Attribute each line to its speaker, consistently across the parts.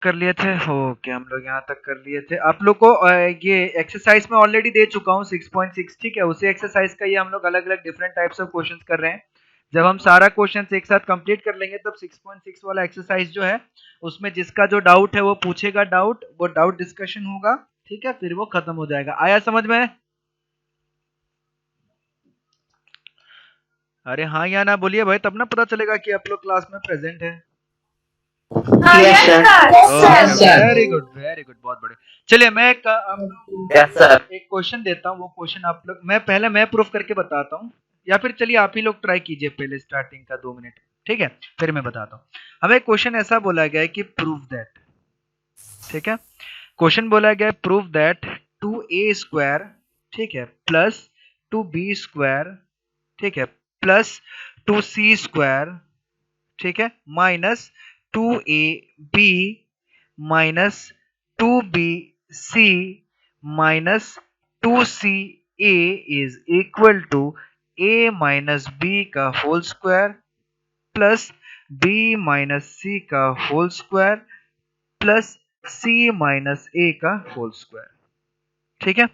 Speaker 1: कर लिए थे। ओके, हम लोग यहाँ तक कर लिए थे। आप लोग को ये एक्सरसाइज में ऑलरेडी दे चुका हूँ 6.6, ठीक है। उसी एक्सरसाइज का ये हम लोग अलग अलग डिफरेंट टाइप्स ऑफ क्वेश्चंस कर रहे हैं। जब हम सारा क्वेश्चन एक साथ कंप्लीट कर लेंगे तब 6.6 वाला एक्सरसाइज जो है उसमें जिसका जो डाउट है वो पूछेगा डाउट, वो डाउट डिस्कशन होगा, ठीक है, फिर वो खत्म हो जाएगा। आया समझ में? अरे हाँ या ना बोलिए भाई, तब ना पता चलेगा कि आप लोग क्लास में प्रेजेंट है।
Speaker 2: Yes sir.
Speaker 1: Very good very good, बहुत बढ़िया। चलिए मैं एक
Speaker 2: यस सर।
Speaker 1: एक क्वेश्चन देता हूँ, वो क्वेश्चन आप लोग, मैं पहले मैं प्रूफ करके बताता हूँ, या फिर चलिए आप ही लोग ट्राई कीजिए पहले स्टार्टिंग का 2 मिनट, ठीक है, फिर मैं बताता हूँ। हमें क्वेश्चन ऐसा बोला गया है कि प्रूव दैट, ठीक है, क्वेश्चन बोला गया है प्रूव दैट 2a² ठीक है प्लस 2b², ठीक है, प्लस 2c² ठीक है minus 2ab minus 2bc minus 2ca is equal to a minus b का whole square plus b minus c का whole square plus c minus a का whole square, ठीक है।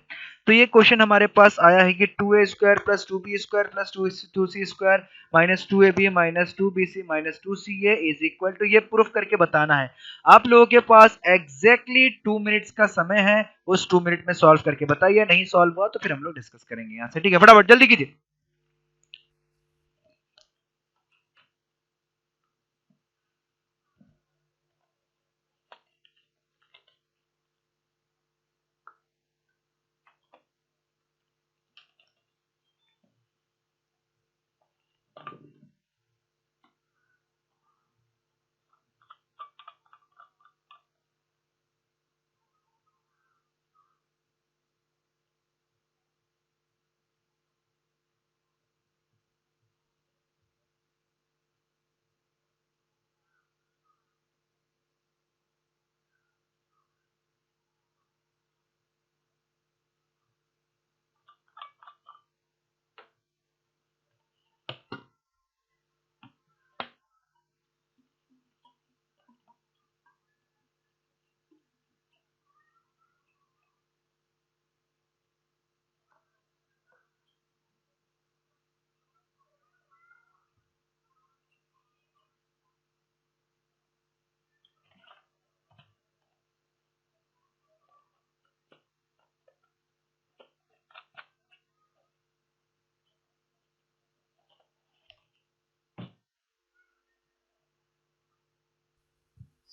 Speaker 1: तो ये क्वेश्चन हमारे पास आया है कि 2a² plus 2b² plus 2c² minus 2ab minus 2bc minus 2ca is equal to, ये प्रूफ करके बताना है। आप लोगों के पास एग्जैक्टली 2 मिनट्स का समय है, उस 2 मिनट में सॉल्व करके बताइए। नहीं सॉल्व हुआ तो फिर हम लोग डिस्कस करेंगे यहाँ से, ठीक है। फटाफट जल्दी कीजिए।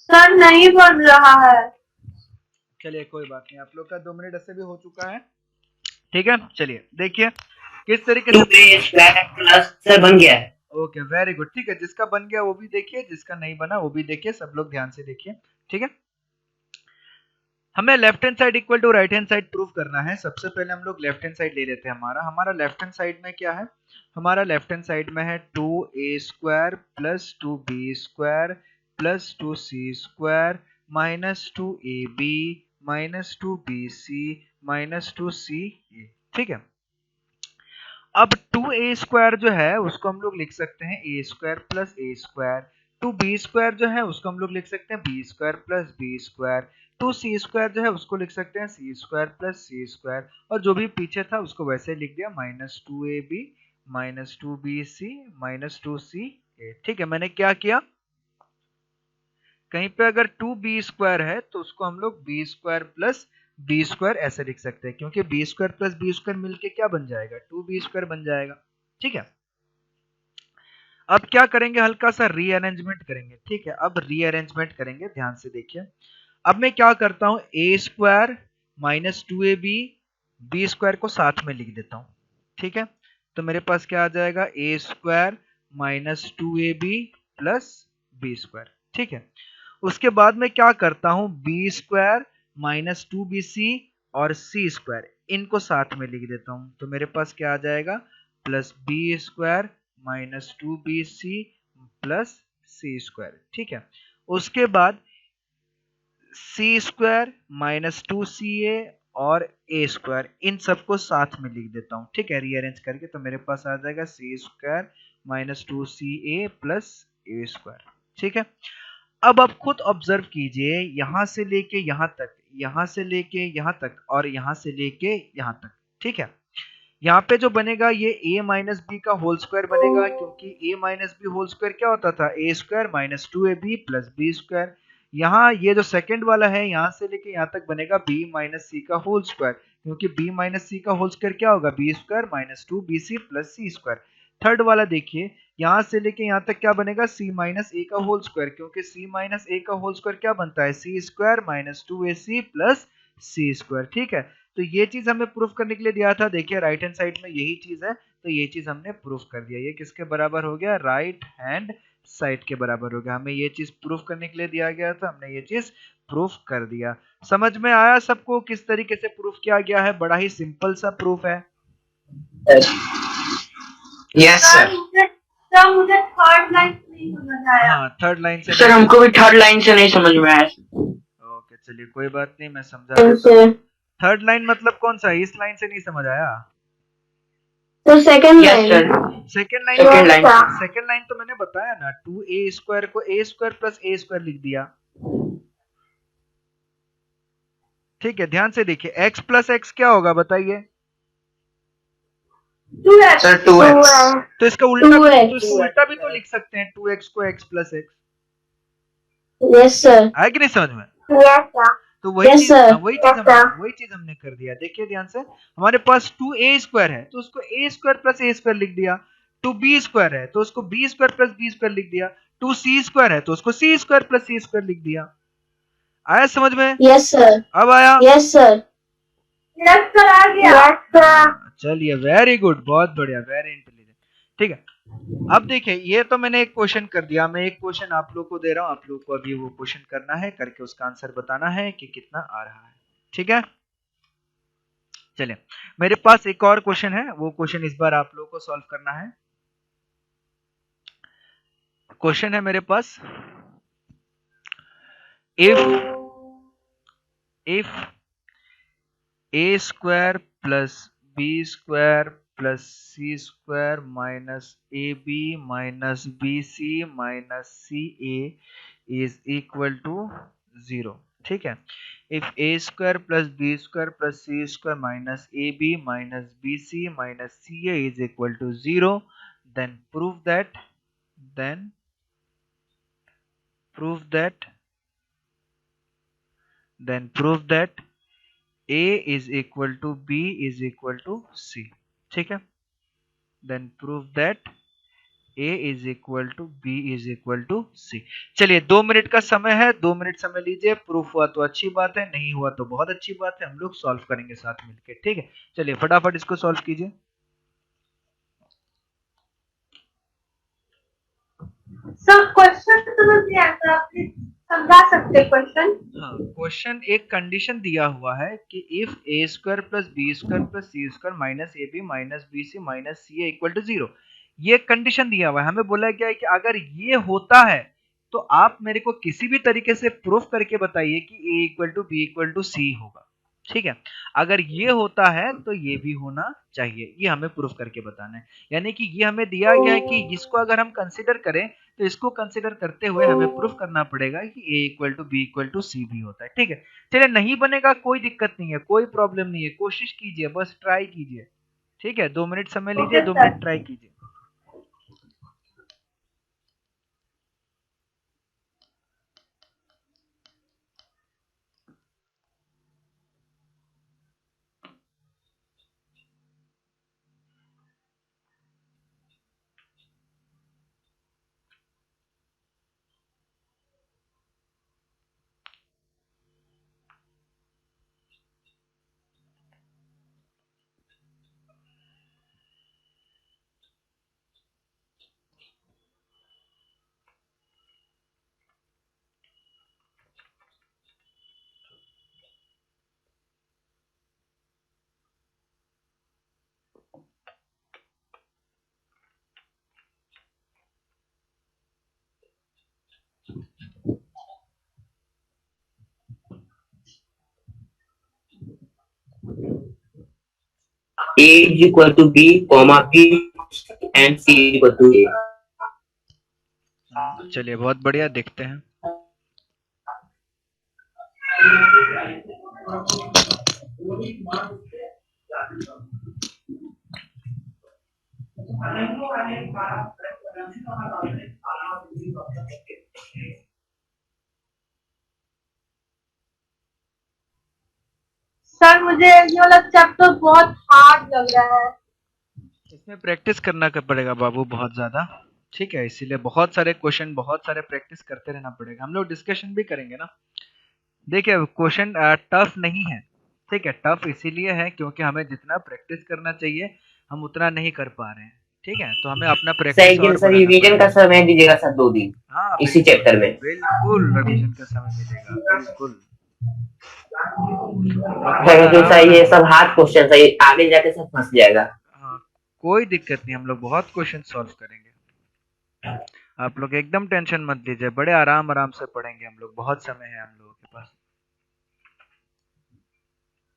Speaker 3: सर नहीं बढ़ रहा है।
Speaker 1: चलिए कोई बात नहीं, आप लोग का 2 मिनट ऐसे भी हो चुका है, ठीक है। चलिए देखिए किस तरीके से
Speaker 2: 2a² प्लस सर बन गया है।
Speaker 1: ओके वेरी गुड, ठीक है। जिसका बन गया वो भी देखिए, जिसका नहीं बना वो भी देखिए, सब लोग ध्यान से देखिए, ठीक है। हमें left hand side equal to right hand side prove करना है। सबसे पहले हम लोग लेफ्ट हैंड साइड ले लेते हैं। हमारा लेफ्ट हैंड साइड में क्या है? हमारा लेफ्ट हैंड साइड में है 2a² plus 2b² plus 2c² minus 2ab minus 2bc minus 2ca, ठीक है। अब 2a² जो है उसको हम लोग लिख सकते हैं a² प्लस a², 2b² जो है उसको हम लोग लिख सकते हैं b² प्लस b², 2c² जो है उसको लिख सकते हैं c² प्लस c², और जो भी पीछे था उसको वैसे लिख दिया minus 2ab minus 2bc minus 2ca, ठीक है। मैंने क्या किया, कहीं पे अगर 2b² है तो उसको हम लोग b² प्लस b² ऐसे लिख सकते हैं, क्योंकि b² प्लस b² मिलके क्या बन जाएगा, 2b² बन जाएगा, ठीक है। अब क्या करेंगे, हल्का सा रीअरेंजमेंट करेंगे, ठीक है। अब रीअरेंजमेंट करेंगे, ध्यान से देखिए। अब मैं क्या करता हूं, a² माइनस 2ab b² को साथ में लिख देता हूं, ठीक है। तो मेरे पास क्या आ जाएगा, a² minus 2ab plus b², ठीक है। उसके बाद में क्या करता हूं, b² माइनस 2bc और c² इनको साथ में लिख देता हूं, तो मेरे पास क्या आ जाएगा, plus b² minus 2bc plus c², ठीक है। उसके बाद c² माइनस 2ca और a² इन सबको साथ में लिख देता हूं, ठीक है, रीअरेंज करके। तो मेरे पास आ जाएगा c² minus 2ca plus a², ठीक है। अब आप खुद ऑब्जर्व कीजिए, यहां से लेके यहां तक, यहां से लेके यहां तक और यहां से लेके यहां तक, ठीक है। यहाँ पे जो बनेगा ये a माइनस बी का होल स्क्वायर बनेगा, क्योंकि a minus B whole square क्या होता था, a square minus 2ab plus B square. यहाँ ये जो सेकंड वाला है यहाँ से लेके यहाँ तक बनेगा b माइनस सी का होल स्क्वायर, क्योंकि b माइनस सी का होल स्क्वायर क्या होगा, B square minus 2bc plus C square. Third वाला देखिए, यहाँ से लेके यहाँ तक क्या बनेगा, c माइनस a का होल स्क्वायर, क्योंकि c माइनस a का होल स्क्वायर क्या बनता है, c square minus 2ac plus C square, ठीक है। तो ये चीज हमें प्रूफ करने के लिए दिया था, देखिए राइट हैंड साइड में यही चीज है, तो ये चीज हमने प्रूफ कर दिया। ये किसके बराबर हो गया, राइट हैंड साइड के बराबर हो गया। हमें ये चीज प्रूफ करने के लिए दिया गया था, हमने ये चीज प्रूफ कर दिया। समझ में आया सबको किस तरीके से प्रूफ किया गया है, बड़ा ही सिंपल सा प्रूफ है।
Speaker 2: Yes sir.
Speaker 3: सर मुझे थर्ड लाइन नहीं समझ आया।
Speaker 1: हाँ थर्ड लाइन से
Speaker 2: सर हमको भी थर्ड लाइन से नहीं समझ में आया।
Speaker 1: ओके चलिए कोई बात नहीं, मैं समझा देता हूँ। थर्ड लाइन मतलब कौन सा, इस लाइन से नहीं समझ आया,
Speaker 3: तो second
Speaker 2: yes
Speaker 3: line.
Speaker 2: Sir.
Speaker 1: Second line तो मैंने बताया ना, 2a स्क्वायर को a square plus a square लिख दिया, ठीक है। ध्यान से देखिए, x प्लस एक्स क्या होगा बताइए,
Speaker 2: सर 2x।
Speaker 1: तो इसका उल्टा भी तो लिख सकते हैं, 2x को x plus x,
Speaker 3: yes sir.
Speaker 1: है कि नहीं समझ में।
Speaker 3: Yes sir.
Speaker 1: तो वही
Speaker 3: Yes,
Speaker 1: चीज
Speaker 3: sir.
Speaker 1: वही चीज हमने कर दिया। देखिए ध्यान से, हमारे पास 2a स्क्वायर है तो उसको a square plus a square लिख दिया, 2b स्क्वायर है तो उसको b square plus b square लिख दिया, 2c स्क्वायर है तो उसको c square plus c square लिख दिया। आया समझ में?
Speaker 3: Yes sir.
Speaker 1: अब आया?
Speaker 3: Yes sir. यस सर आ गया। Yes sir.
Speaker 1: चलिए वेरी गुड, बहुत बढ़िया, वेरी इंटेलिजेंट, ठीक है। अब देखिए, ये तो मैंने एक क्वेश्चन कर दिया, मैं एक क्वेश्चन आप लोग को दे रहा हूं, आप लोग को अभी वो क्वेश्चन करना है, करके उसका आंसर बताना है कि कितना आ रहा है, ठीक है। चलिए मेरे पास एक और क्वेश्चन है, वो क्वेश्चन इस बार आप लोगों को सॉल्व करना है। क्वेश्चन है मेरे पास, if a square plus b square plus c square minus ab minus bc minus ca is equal to 0, ठीक है। If a square plus b square plus c square minus ab minus bc minus ca is equal to 0, then prove that a is equal to b is equal to c, ठीक है। then prove that a is equal to b is equal to c। चलिए 2 minute का समय है, 2 minute समय लीजिए, proof हुआ तो अच्छी बात है, नहीं हुआ तो बहुत अच्छी बात है, हम लोग सॉल्व करेंगे साथ मिलकर, ठीक है। चलिए फटाफट इसको सॉल्व कीजिए।
Speaker 3: सर क्वेश्चन समझ नहीं आता, आप समझा सकते क्वेश्चन?
Speaker 1: हाँ, क्वेश्चन एक कंडीशन दिया हुआ है कि if a square plus B square plus C square minus A B minus B C minus C equal to 0, ये कंडीशन दिया हुआ है। हमें बोला गया है कि अगर ये होता है तो आप मेरे को किसी भी तरीके से प्रूफ करके बताइए कि a equal to B equal to C होगा, ठीक है। अगर ये होता है तो ये भी होना चाहिए, ये हमें प्रूफ करके बताना है। यानी कि ये हमें दिया गया है कि इसको अगर हम कंसिडर करें तो इसको कंसिडर करते हुए हमें प्रूफ करना पड़ेगा कि a equal to B equal to C भी होता है, ठीक है। चलिए नहीं बनेगा कोई दिक्कत नहीं है, कोई प्रॉब्लम नहीं है, कोशिश कीजिए, बस ट्राई कीजिए, ठीक है। 2 मिनट समय लीजिए, 2 मिनट ट्राई कीजिए।
Speaker 2: A is equal to B, comma B and C is equal to A।
Speaker 1: चलिए बहुत बढ़िया, देखते हैं।
Speaker 3: सर मुझे ये वाला चैप्टर बहुत हार्ड लग रहा है।
Speaker 1: इसमें प्रैक्टिस करना पड़ेगा बाबू बहुत ज्यादा, ठीक है, इसीलिए बहुत सारे क्वेश्चन, बहुत सारे प्रैक्टिस करते रहना पड़ेगा। हम लोग डिस्कशन भी करेंगे ना। देखिए क्वेश्चन टफ नहीं है, ठीक है, टफ इसीलिए है क्योंकि हमें जितना प्रैक्टिस करना चाहिए हम उतना नहीं कर पा रहे हैं, ठीक है, तो हमें अपना
Speaker 2: सर एक
Speaker 1: प्रैक्टिस
Speaker 2: दिन
Speaker 1: और
Speaker 2: सर
Speaker 1: बढ़ाना
Speaker 2: रिवीजन का
Speaker 1: पड़ेगा।
Speaker 2: समय दीजिएगा सर 2 दिन
Speaker 1: हाँ
Speaker 2: इसी
Speaker 1: बिल्कुल,
Speaker 2: चैप्टर में।
Speaker 1: बिल्कुल रिवीजन का समय मिलेगा, बिल्कुल। हम लोग बहुत
Speaker 2: क्योंकि
Speaker 1: आराम
Speaker 2: सर ये
Speaker 1: आराम।
Speaker 2: सब हार्ड क्वेश्चन सर, ये आगे जाके सब फंस जाएगा।
Speaker 1: हाँ कोई दिक्कत नहीं, हम लोग बहुत क्वेश्चन सॉल्व करेंगे। आप लोग एकदम टेंशन मत लीजिए, बड़े आराम आराम से पढ़ेंगे हम लोग, बहुत समय है हम लोगों के पास,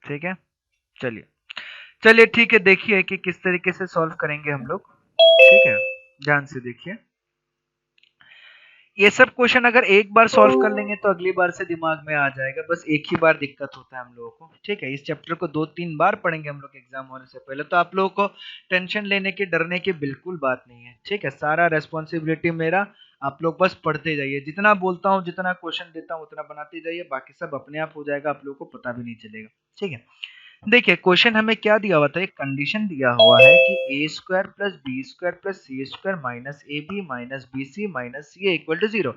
Speaker 1: ठीक है। चलिए चलिए ठीक है, देखिए कि किस तरीके से सॉल्व करेंगे हम लोग, ठीक है, ध्यान से देखिए। ये सब क्वेश्चन अगर एक बार सॉल्व कर लेंगे तो अगली बार से दिमाग में आ जाएगा, बस एक ही बार दिक्कत होता है हम लोगों को, ठीक है। इस चैप्टर को 2-3 बार पढ़ेंगे हम लोग एग्जाम होने से पहले, तो आप लोगों को टेंशन लेने की, डरने की बिल्कुल बात नहीं है, ठीक है। सारा रेस्पॉन्सिबिलिटी मेरा, आप लोग बस पढ़ते जाइए, जितना बोलता हूँ, जितना क्वेश्चन देता हूँ उतना बनाते जाइए, बाकी सब अपने आप हो जाएगा, आप लोगों को पता भी नहीं चलेगा, ठीक है। देखिए क्वेश्चन हमें क्या दिया हुआ था, एक कंडीशन दिया हुआ है कि A square plus B square plus C square minus A B minus B C minus C equal to 0।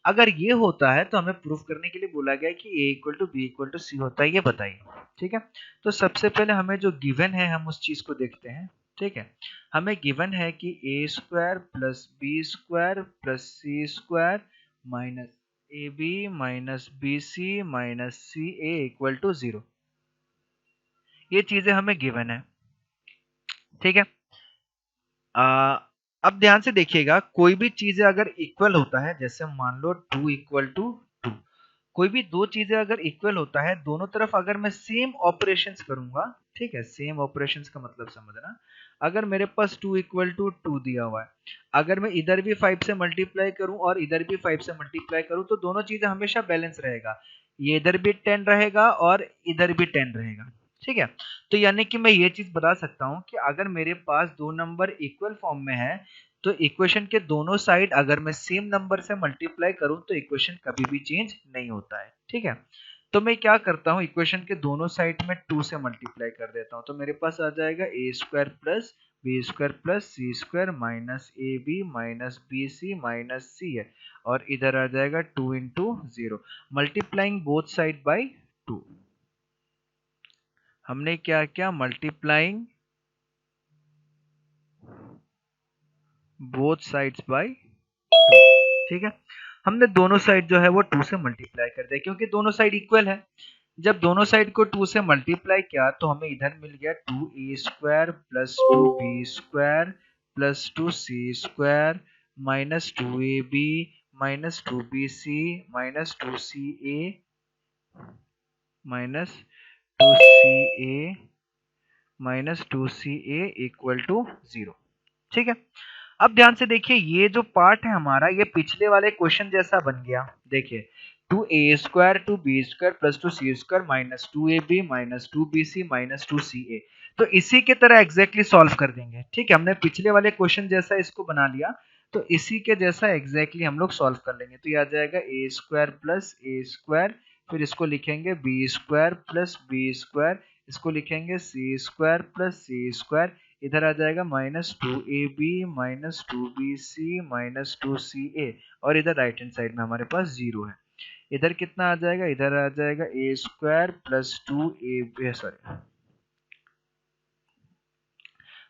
Speaker 1: अगर ये होता है तो हमें प्रूफ करने के लिए बोला गया है कि A equal to B equal to C होता है, ये बताइए, ठीक है। तो सबसे पहले हमें जो गिवन है हम उस चीज को देखते हैं, ठीक है। हमें गिवन है कि A square plus B square plus C square minus A B minus B C minus C A equal to 0, ये चीजें हमें गिवन है, ठीक है। आ, अब ध्यान से देखिएगा, कोई भी चीजें अगर इक्वल होता है, जैसे मान लो 2 इक्वल टू 2, कोई भी दो चीजें अगर इक्वल होता है, दोनों तरफ अगर मैं सेम ऑपरेशंस करूंगा, ठीक है, सेम ऑपरेशंस का मतलब समझना, अगर मेरे पास 2 इक्वल टू 2 दिया हुआ है, अगर मैं इधर भी 5 से मल्टीप्लाई करूं और इधर भी 5 से मल्टीप्लाई करूं, तो दोनों चीजें हमेशा बैलेंस रहेगा, ये इधर भी 10 रहेगा और इधर भी 10 रहेगा, ठीक है। तो यानी कि मैं ये चीज बता सकता हूं कि अगर मेरे पास दो नंबर इक्वल फॉर्म में है, तो इक्वेशन के दोनों साइड अगर मैं सेम नंबर से मल्टीप्लाई करूं तो इक्वेशन कभी भी चेंज नहीं होता है, ठीक है। तो मैं क्या करता हूं, इक्वेशन के दोनों साइड में 2 से मल्टीप्लाई कर देता हूं, तो मेरे पास आ जाएगा A square plus B square plus C square minus A B minus B C minus C है, और इधर आ जाएगा 2 into 0, multiplying both side by 2। हमने क्या किया, मल्टीप्लाइंग बोथ साइड्स बाय 2, ठीक है। हमने दोनों साइड जो है वो 2 से मल्टीप्लाई कर दिया, क्योंकि दोनों साइड इक्वल है। जब दोनों साइड को 2 से मल्टीप्लाई किया तो हमें इधर मिल गया 2a square plus 2b square plus 2c square minus 2ab minus 2bc minus 2ca minus 2ca minus 2ca equal to 0, ठीक है। अब ध्यान से देखिए, ये जो पार्ट है हमारा, ये पिछले वाले क्वेश्चन जैसा बन गया। देखिए 2a square 2b square plus 2c square minus 2ab minus 2bc minus 2ca, तो इसी के तरह एग्जैक्टली सॉल्व कर देंगे, ठीक है। हमने पिछले वाले क्वेश्चन जैसा इसको बना लिया, तो इसी के जैसा एग्जैक्टली हम लोग सॉल्व कर लेंगे। तो ये आ जाएगा A square plus A square, फिर इसको लिखेंगे B square plus B square, इसको लिखेंगे C square plus C square, इधर आ जाएगा minus 2ab minus 2bc minus 2ca, और इधर राइट हैंड साइड में हमारे पास 0 है। इधर कितना आ जाएगा, इधर आ जाएगा A square plus 2ab, sorry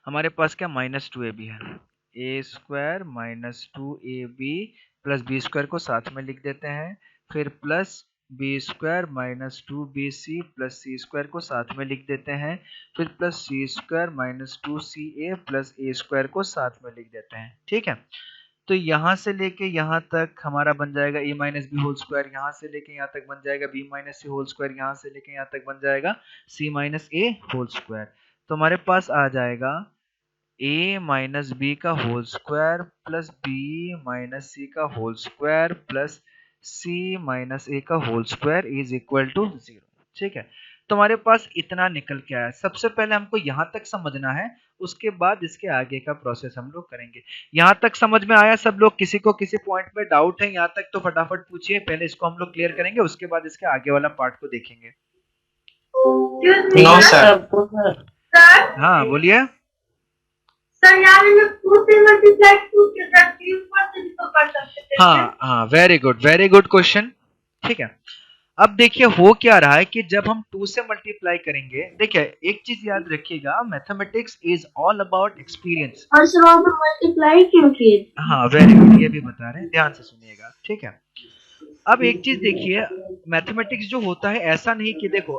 Speaker 1: हमारे पास क्या माइनस 2ab है, A square minus 2ab plus B square को साथ में लिख देते हैं, फिर plus B square minus 2bc plus C square को साथ में लिख देते हैं, फिर plus C square minus 2ca plus A square को साथ में लिख देते हैं, ठीक है। तो यहाँ से लेके यहाँ तक हमारा बन जाएगा A minus B whole square, यहाँ से लेके यहाँ तक बन जाएगा B minus C whole square, यहाँ से लेके यहाँ तक बन जाएगा C minus A whole square. तो हमारे पास आ जाएगा a माइनस बी का whole square plus B minus C का whole square plus C minus A का whole square is equal to 0। ठीक है, तो हमारे पास इतना निकल के आया। सबसे पहले हमको यहाँ तक समझना है, उसके बाद इसके आगे का प्रोसेस हम लोग करेंगे। यहाँ तक समझ में आया सब लोग? किसी को किसी पॉइंट में डाउट है यहाँ तक तो फटाफट पूछिए, पहले इसको हम लोग क्लियर करेंगे, उसके बाद इसके आगे वाला पार्ट को देखेंगे।
Speaker 2: No sir.
Speaker 3: सर
Speaker 1: हाँ बोलिए।
Speaker 3: सर यहाँ में 2 से मल्टीप्लाई 2 के साथ 3 से भी तो कर सकते थे।
Speaker 1: हाँ हाँ, वेरी गुड क्वेश्चन। ठीक है, अब देखिए हो क्या रहा है कि जब हम 2 से मल्टीप्लाई करेंगे, देखिए एक चीज याद रखिएगा, mathematics is all about experience.
Speaker 3: और सर वहाँ पे मल्टीप्लाई क्यों किए?
Speaker 1: हाँ वेरी गुड, ये भी बता रहे हैं, ध्यान से सुनिएगा। ठीक है, अब एक चीज देखिए, मैथमेटिक्स जो होता है ऐसा नहीं कि देखो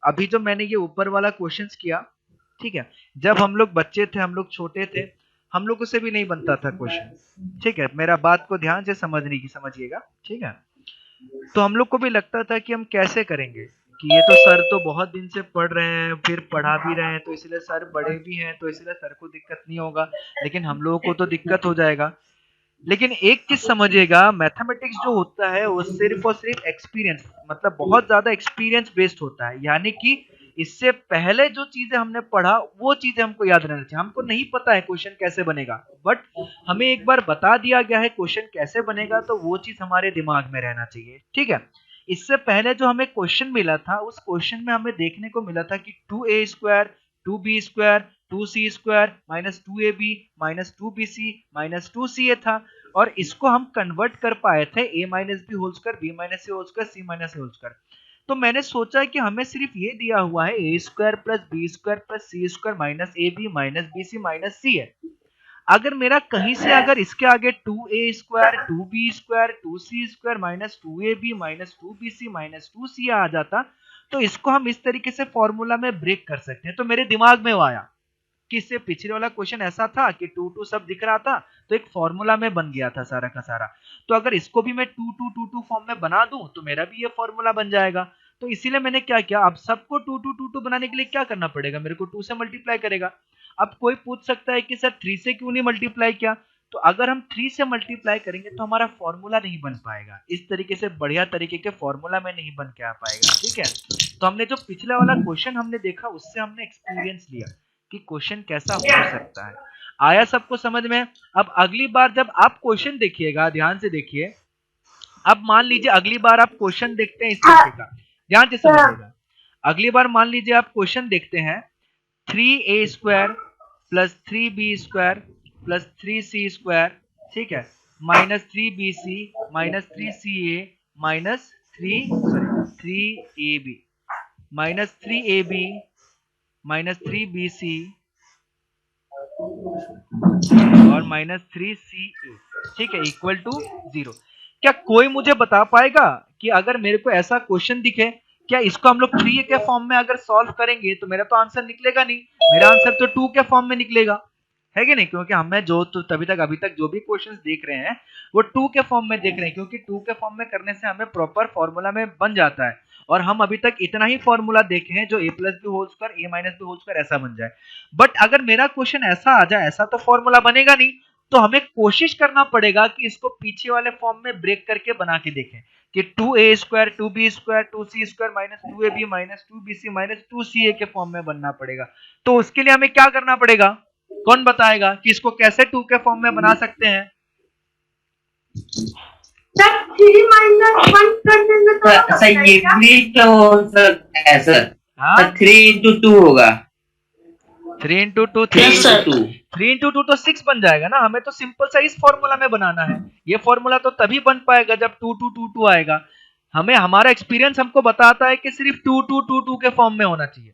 Speaker 1: अभी जो मैंने ये ऊपर वाला क्वेश्चंस किया, ठीक है, जब हम लोग बच्चे थे, हम लोग छोटे थे, हम लोगों से भी नहीं बनता था क्वेश्चन। ठीक है, मेरा बात को ध्यान से समझिएगा। ठीक है, तो हम लोग को भी लगता था कि हम कैसे करेंगे, कि ये तो सर तो बहुत दिन से पढ़ रहे हैं, फिर पढ़ा भी रहे हैं, तो इसलिए सर बड़े भी हैं, तो इसलिए सर को दिक्कत नहीं होगा, लेकिन हम लोगों को तो दिक्कत हो जाएगा। लेकिन एक चीज समझिएगा, मैथमेटिक्स जो होता है वो सिर्फ और सिर्फ एक्सपीरियंस, मतलब बहुत ज्यादा एक्सपीरियंस बेस्ड होता है। यानी कि इससे पहले जो चीजें हमने पढ़ा वो चीजें हमको याद रहना चाहिए। हमको नहीं पता है क्वेश्चन कैसे बनेगा, बट हमें एक बार बता दिया गया है क्वेश्चन कैसे बनेगा, तो वो चीज हमारे दिमाग में रहना चाहिए। ठीक है, इससे पहले जो हमें क्वेश्चन मिला था, उस क्वेश्चन में हमें देखने को मिला था कि 2a square 2b square 2c square minus 2ab minus 2bc minus 2ca था, और इसको हम कन्वर्ट कर पाए थे a minus B whole square b minus c whole square c minus a whole square. तो मैंने सोचा कि हमें सिर्फ ये दिया हुआ है a square plus B square plus c square minus A B minus B C minus C है। अगर मेरा कहीं से अगर इसके आगे 2a square 2b square 2c square minus 2ab minus 2bc minus 2c आ जाता, तो इसको हम इस तरीके से फॉर्मूला में ब्रेक कर सकते हैं। तो मेरे दिमाग में वो आया कि इससे पिछले वाला क्वेश्चन ऐसा था कि 2 2 सब दिख रहा था, तो एक फॉर्मूला में बन गया था सारा का सारा। तो अगर इसको भी मैं 2 2 2 2 फॉर्म में बना दूं तो मेरा भी ये फॉर्मूला बन जाएगा। तो इसीलिए मैंने क्या किया, अब सबको 2 2 2 2 बनाने के लिए क्या करना पड़ेगा, मेरे को 2 से मल्टीप्लाई करेगा। अब कोई पूछ सकता है कि सर 3 से क्यों नहीं मल्टीप्लाई किया, तो अगर हम 3 से मल्टीप्लाई करेंगे तो हमारा फॉर्मूला नहीं बन पाएगा, इस तरीके से बढ़िया तरीके के फॉर्मूला में नहीं बन के आ पाएगा। ठीक है, तो हमने जो पिछला वाला क्वेश्चन हमने देखा उससे हमने एक्सपीरियंस लिया कि क्वेश्चन कैसा हो सकता है। आया सबको समझ में? अब अगली बार जब आप क्वेश्चन देखिएगा, ध्यान से देखिए, अब मान लीजिए अगली बार आप क्वेश्चन देखते हैं इस तरीके का, ध्यान से समझिएगा। अगली बार मान लीजिए आप क्वेश्चन देखते हैं 3a square plus 3b square plus 3c square, ठीक है, minus 3bc minus 3ca minus 3ab minus 3ab minus 3bc और माइनस 3ca, ठीक है, इक्वल टू 0। क्या कोई मुझे बता पाएगा कि अगर मेरे को ऐसा क्वेश्चन दिखे, क्या इसको हम लोग 3a के फॉर्म में अगर सॉल्व करेंगे तो मेरा तो आंसर निकलेगा नहीं, मेरा आंसर तो 2 के फॉर्म में निकलेगा, है कि नहीं? क्योंकि हमें जो तो तभी तक अभी तक जो भी क्वेश्चंस देख रहे हैं वो 2 के फॉर्म में देख रहे हैं, क्योंकि 2 के फॉर्म में करने से हमें प्रॉपर फॉर्मूला में बन जाता है। और हम अभी तक इतना ही फॉर्मूला देखे हैं जो a plus B whole square a minus B whole square ऐसा बन जाए। बट अगर मेरा क्वेश्चन ऐसा आ जाए, ऐसा तो फॉर्मूला बनेगा नहीं, तो हमें कोशिश करना पड़ेगा कि इसको पीछे वाले फॉर्म में ब्रेक करके बना के देखें कि 2a square 2b square 2c square minus 2ab minus 2bc minus 2ca के फॉर्म में बनना पड़ेगा। तो उसके लिए हमें क्या करना पड़ेगा, कौन बताएगा कि इसको कैसे 2 के फॉर्म में बना सकते हैं?
Speaker 3: सर 3 माइनस 1 कर देंगे तो
Speaker 2: सर ये भी तो सर ऐसा,
Speaker 1: हाँ
Speaker 2: 3 into 2 होगा,
Speaker 1: 3 into 2
Speaker 2: 3 into 2
Speaker 1: 3 into 2 तो 6 बन जाएगा ना। हमें तो सिंपल सा इस फॉर्मूला में बनाना है। ये फॉर्मूला तो तभी बन पाएगा जब 2 2 2 2 आएगा। हमें हमारा एक्सपीरियंस हमको बताता है कि सिर्फ 2 2 2 2 के फॉर्म में होना चाहिए,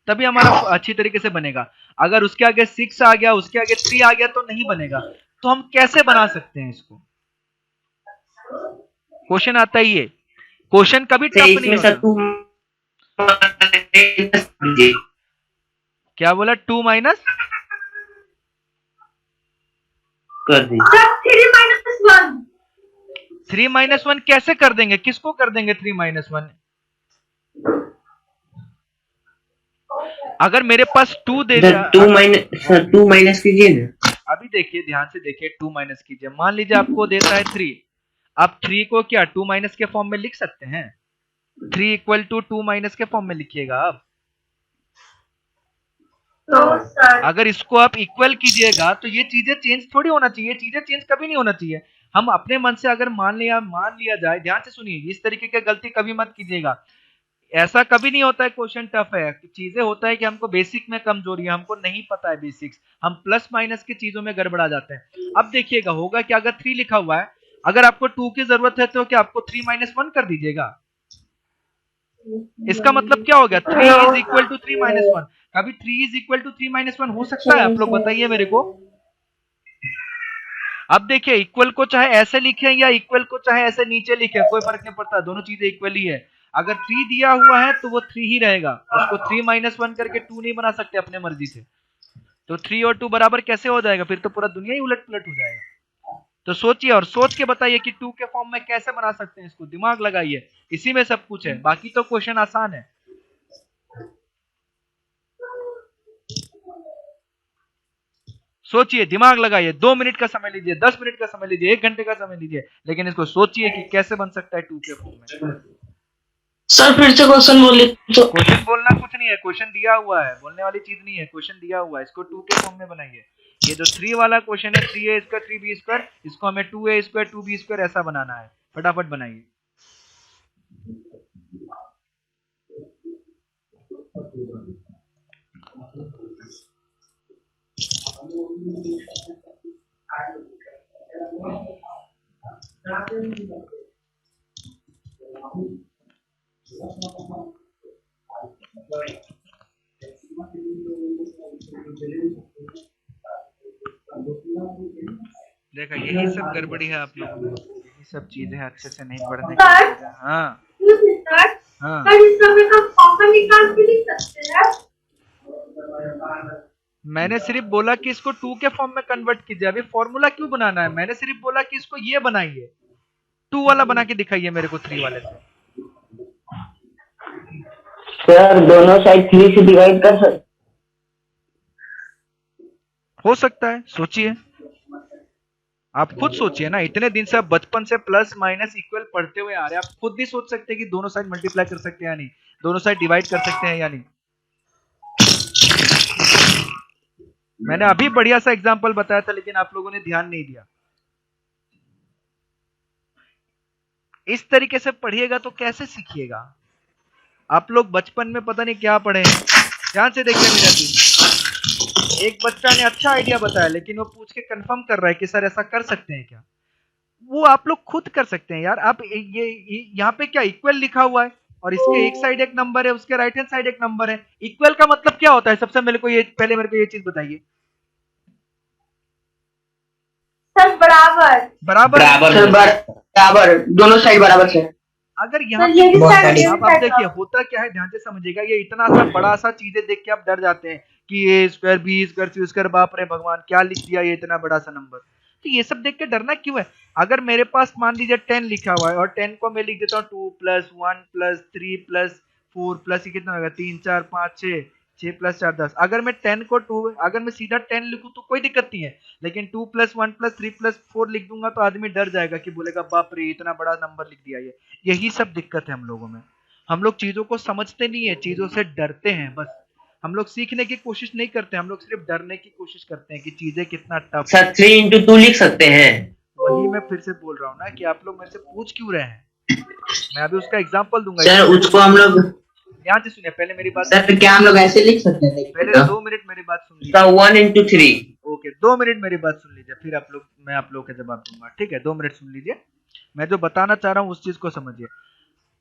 Speaker 1: तभी हमारा अच्छी तरीके से बनेगा। अगर उसके आगे 6 आ गया, उसके आगे 3 आ गया तो नहीं बनेगा। तो हम कैसे बना सकते हैं इसको? क्वेश्चन आता ही है, क्वेश्चन कभी टफ नहीं होता। क्या बोला? 2 माइनस
Speaker 2: कर दी,
Speaker 1: 3 माइनस 1 कैसे कर देंगे? किसको कर देंगे 3 माइनस 1? अगर मेरे पास 2 दे दिया,
Speaker 2: 2 माइनस कीजिए ना।
Speaker 1: अभी देखिए ध्यान से देखिए, 2 माइनस कीजिए, मान लीजिए आपको देता है 3, आप 3 को क्या 2 माइनस के फॉर्म में लिख सकते हैं? 3 इक्वल टू 2 माइनस के फॉर्म में लिखिएगा आप।
Speaker 3: सर
Speaker 1: अगर इसको आप इक्वल कीजिएगा तो ये चीजें चेंज थोड़ी होना चाहिए, चीजें चेंज कभी नहीं होना चाहिए। हम अपने मन से अगर मान लिया जाए, ध्यान से सुनिए, इस तरीके की गलती कभी मत कीजिएगा। ऐसा कभी नहीं होता है क्वेश्चन टफ है, चीजें होता है कि हमको बेसिक में कमजोरी है, हमको नहीं पता है बेसिक्स, हम प्लस माइनस की चीजों में गड़बड़ा जाते हैं। अब देखिएगा होगा कि अगर 3 लिखा हुआ है, अगर आपको 2 की जरूरत है तो क्या आपको 3 माइनस 1 कर दीजिएगा? इसका मतलब क्या हो गया? 3 इज इक्वल टू 3 माइनस 1। कभी 3 इज इक्वल टू 3 माइनस 1 हो सकता है? आप लोग बताइए मेरे को। अब देखिए, इक्वल को चाहे ऐसे लिखे या इक्वल को चाहे ऐसे नीचे लिखे, कोई फर्क नहीं पड़ता, दोनों चीजें इक्वल ही है। अगर 3 दिया हुआ है तो वो 3 ही रहेगा, उसको 3 माइनस 1 करके 2 नहीं बना सकते अपने मर्जी से। तो 3 और 2 बराबर कैसे हो जाएगा? फिर तो पूरा दुनिया ही उलट पुलट हो जाएगा। तो सोचिए और सोच के बताइए कि 2 के फॉर्म में कैसे बना सकते हैं इसको, दिमाग लगाइए, इसी में सब कुछ है, बाकी तो क्वेश्चन आसान है। सोचिए, दिमाग लगाइए, 2 मिनट का समय लीजिए, 10 मिनट का समय लीजिए, 1 घंटे का समय लीजिए, लेकिन इसको सोचिए कि कैसे बन सकता है 2 के फॉर्म में।
Speaker 4: सर फिर से क्वेश्चन बोलिए तो।
Speaker 1: क्वेश्चन बोलना कुछ नहीं है, क्वेश्चन दिया हुआ है, बोलने वाली चीज नहीं है, क्वेश्चन दिया हुआ है, इसको 2 के फॉर्म में बनाइए। ये जो 3 वाला क्वेश्चन है, 3a स्क्वायर 3b स्क्वायर, इसको हमें 2a स्क्वायर 2b स्क्वायर ऐसा बनाना है। फटाफट बनाइए। देखा, यही सब गड़बड़ी है आप लोगों में, यही सब चीजें अच्छे से नहीं पढ़ने की वजह है। हाँ हाँ,
Speaker 3: सर इस समय का फॉर्मूला निकाल के लिख सकते हैं।
Speaker 1: मैंने सिर्फ बोला कि इसको 2 के फॉर्म में कन्वर्ट कीजिए, अभी फॉर्मूला क्यों बनाना है? मैंने सिर्फ बोला कि इसको ये बनाइए, 2 वाला बना के दिखाइए मेरे को 3 वाले से।
Speaker 2: सर दोनों साइड 3 से डिवाइड कर सकते?
Speaker 1: हो सकता है, सोचिए, आप खुद सोचिए ना, इतने दिन से आप बचपन से प्लस माइनस इक्वल पढ़ते हुए आ रहे हैं, आप खुद भी सोच सकते हैं कि दोनों साइड मल्टीप्लाई कर सकते हैं या नहीं, दोनों साइड डिवाइड कर सकते हैं या नहीं। मैंने अभी बढ़िया सा एग्जांपल बताया था, लेकिन आप लोगों ने ध्यान नहीं दिया। इस तरीके से पढ़िएगा तो कैसे सीखिएगा? आप लोग बचपन में पता नहीं क्या पढ़े हैं। ध्यान से देखिए मेरा चीज, एक बच्चा ने अच्छा आइडिया बताया, लेकिन वो पूछ के कंफर्म कर रहा है कि सर ऐसा कर सकते हैं क्या? वो आप लोग खुद कर सकते हैं यार। आप ये यहाँ पे क्या इक्वल लिखा हुआ है और इसके एक साइड एक नंबर है, उसके राइट हैंड साइड एक नंबर है। इक्वल का मतलब क्या होता है? सबसे मेरे को ये चीज बताइए।
Speaker 3: सर बराबर
Speaker 1: बराबर
Speaker 2: बराबर दोनों साइड बराबर से।
Speaker 1: अगर यहाँ
Speaker 3: सर ये भी
Speaker 1: पे
Speaker 3: साइड
Speaker 1: आप देखिए होता क्या है, ध्यान से समझिएगा, ये इतना सा बड़ा सा चीजें देख के आप डर जाते हैं कि A square B square C square, बाप रे भगवान क्या लिख दिया ये इतना बड़ा सा नंबर। तो ये सब देख के डरना क्यों है? अगर मेरे पास मान लीजिए 10 लिखा हुआ है और 10 को मैं लिख देता हूँ 2 प्लस 1 प्लस 3 प्लस 4 प्लस ये कितना होगा 3 4 5 6, 6 प्लस 4 10। अगर मैं 10 को 2, अगर मैं सीधा 10 लिखूं तो कोई दिक्कत नहीं है, लेकिन 2 प्लस 1 प्लस 3 प्लस 4 लिख दूंगा तो आदमी डर जाएगा कि बोलेगा बाप रे इतना बड़ा नंबर लिख दिया ये। यही सब दिक्कत है हम लोगों में, हम लोग चीजों को समझते नहीं है, चीजों से डरते हैं बस। हम लोग सीखने की कोशिश नहीं करते, हम लोग सिर्फ डरने की कोशिश करते हैं कि चीजें कितना टफ।
Speaker 2: सर 3 into 2 लिख सकते हैं?
Speaker 1: वही मैं फिर से बोल रहा हूँ ना कि आप लोग मेरे से पूछ क्यों रहे हैं, मैं अभी उसका एग्जांपल दूंगा।
Speaker 2: सर उसको हम लोग,
Speaker 1: ध्यान से सुनिए, पहले मेरी बात,
Speaker 2: सर क्या हम लोग ऐसे लिख सकते हैं?
Speaker 1: पहले 2 मिनट मेरी बात सुन लीजिए।
Speaker 2: Sir 1 into 3।
Speaker 1: ओके, 2 मिनट मेरी बात सुन लीजिए, फिर मैं आप लोग का जवाब दूंगा, ठीक है? 2 मिनट सुन लीजिए, मैं जो बताना चाह रहा हूँ उस चीज को समझिए।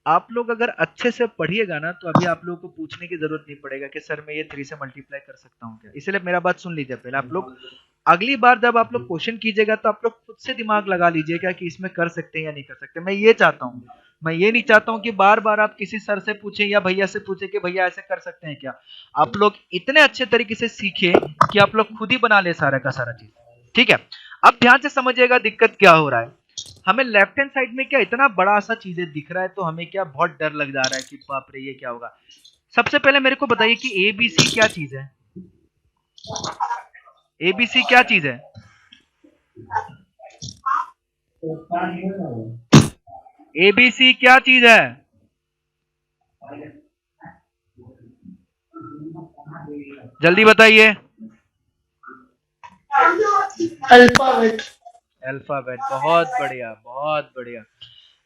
Speaker 1: आप लोग अगर अच्छे से पढ़िएगा ना तो अभी आप लोगों को पूछने की जरूरत नहीं पड़ेगा कि सर मैं ये 3 से मल्टीप्लाई कर सकता हूँ क्या। इसलिए मेरा बात सुन लीजिए पहले। आप लोग अगली बार जब आप लोग क्वेश्चन कीजिएगा तो आप लोग खुद से दिमाग लगा लीजिएगा कि इसमें कर सकते हैं या नहीं कर सकते। मैं ये चाहता हूँ, मैं ये नहीं चाहता हूँ कि बार बार आप किसी सर से पूछें या भैया से पूछें कि भैया ऐसे कर सकते हैं क्या। आप लोग इतने अच्छे तरीके से सीखे कि आप लोग खुद ही बना ले सारा का सारा चीज, ठीक है? अब ध्यान से समझिएगा दिक्कत क्या हो रहा है। हमें लेफ्ट हैंड साइड में क्या इतना बड़ा सा चीजें दिख रहा है तो हमें क्या बहुत डर लग जा रहा है कि बाप रे ये क्या होगा। सबसे पहले मेरे को बताइए कि ABC क्या चीज है? ABC क्या चीज है? ABC क्या चीज है? जल्दी बताइए।
Speaker 4: अल्फाबेट।
Speaker 1: अल्फाबेट, बहुत बढ़िया बहुत बढ़िया।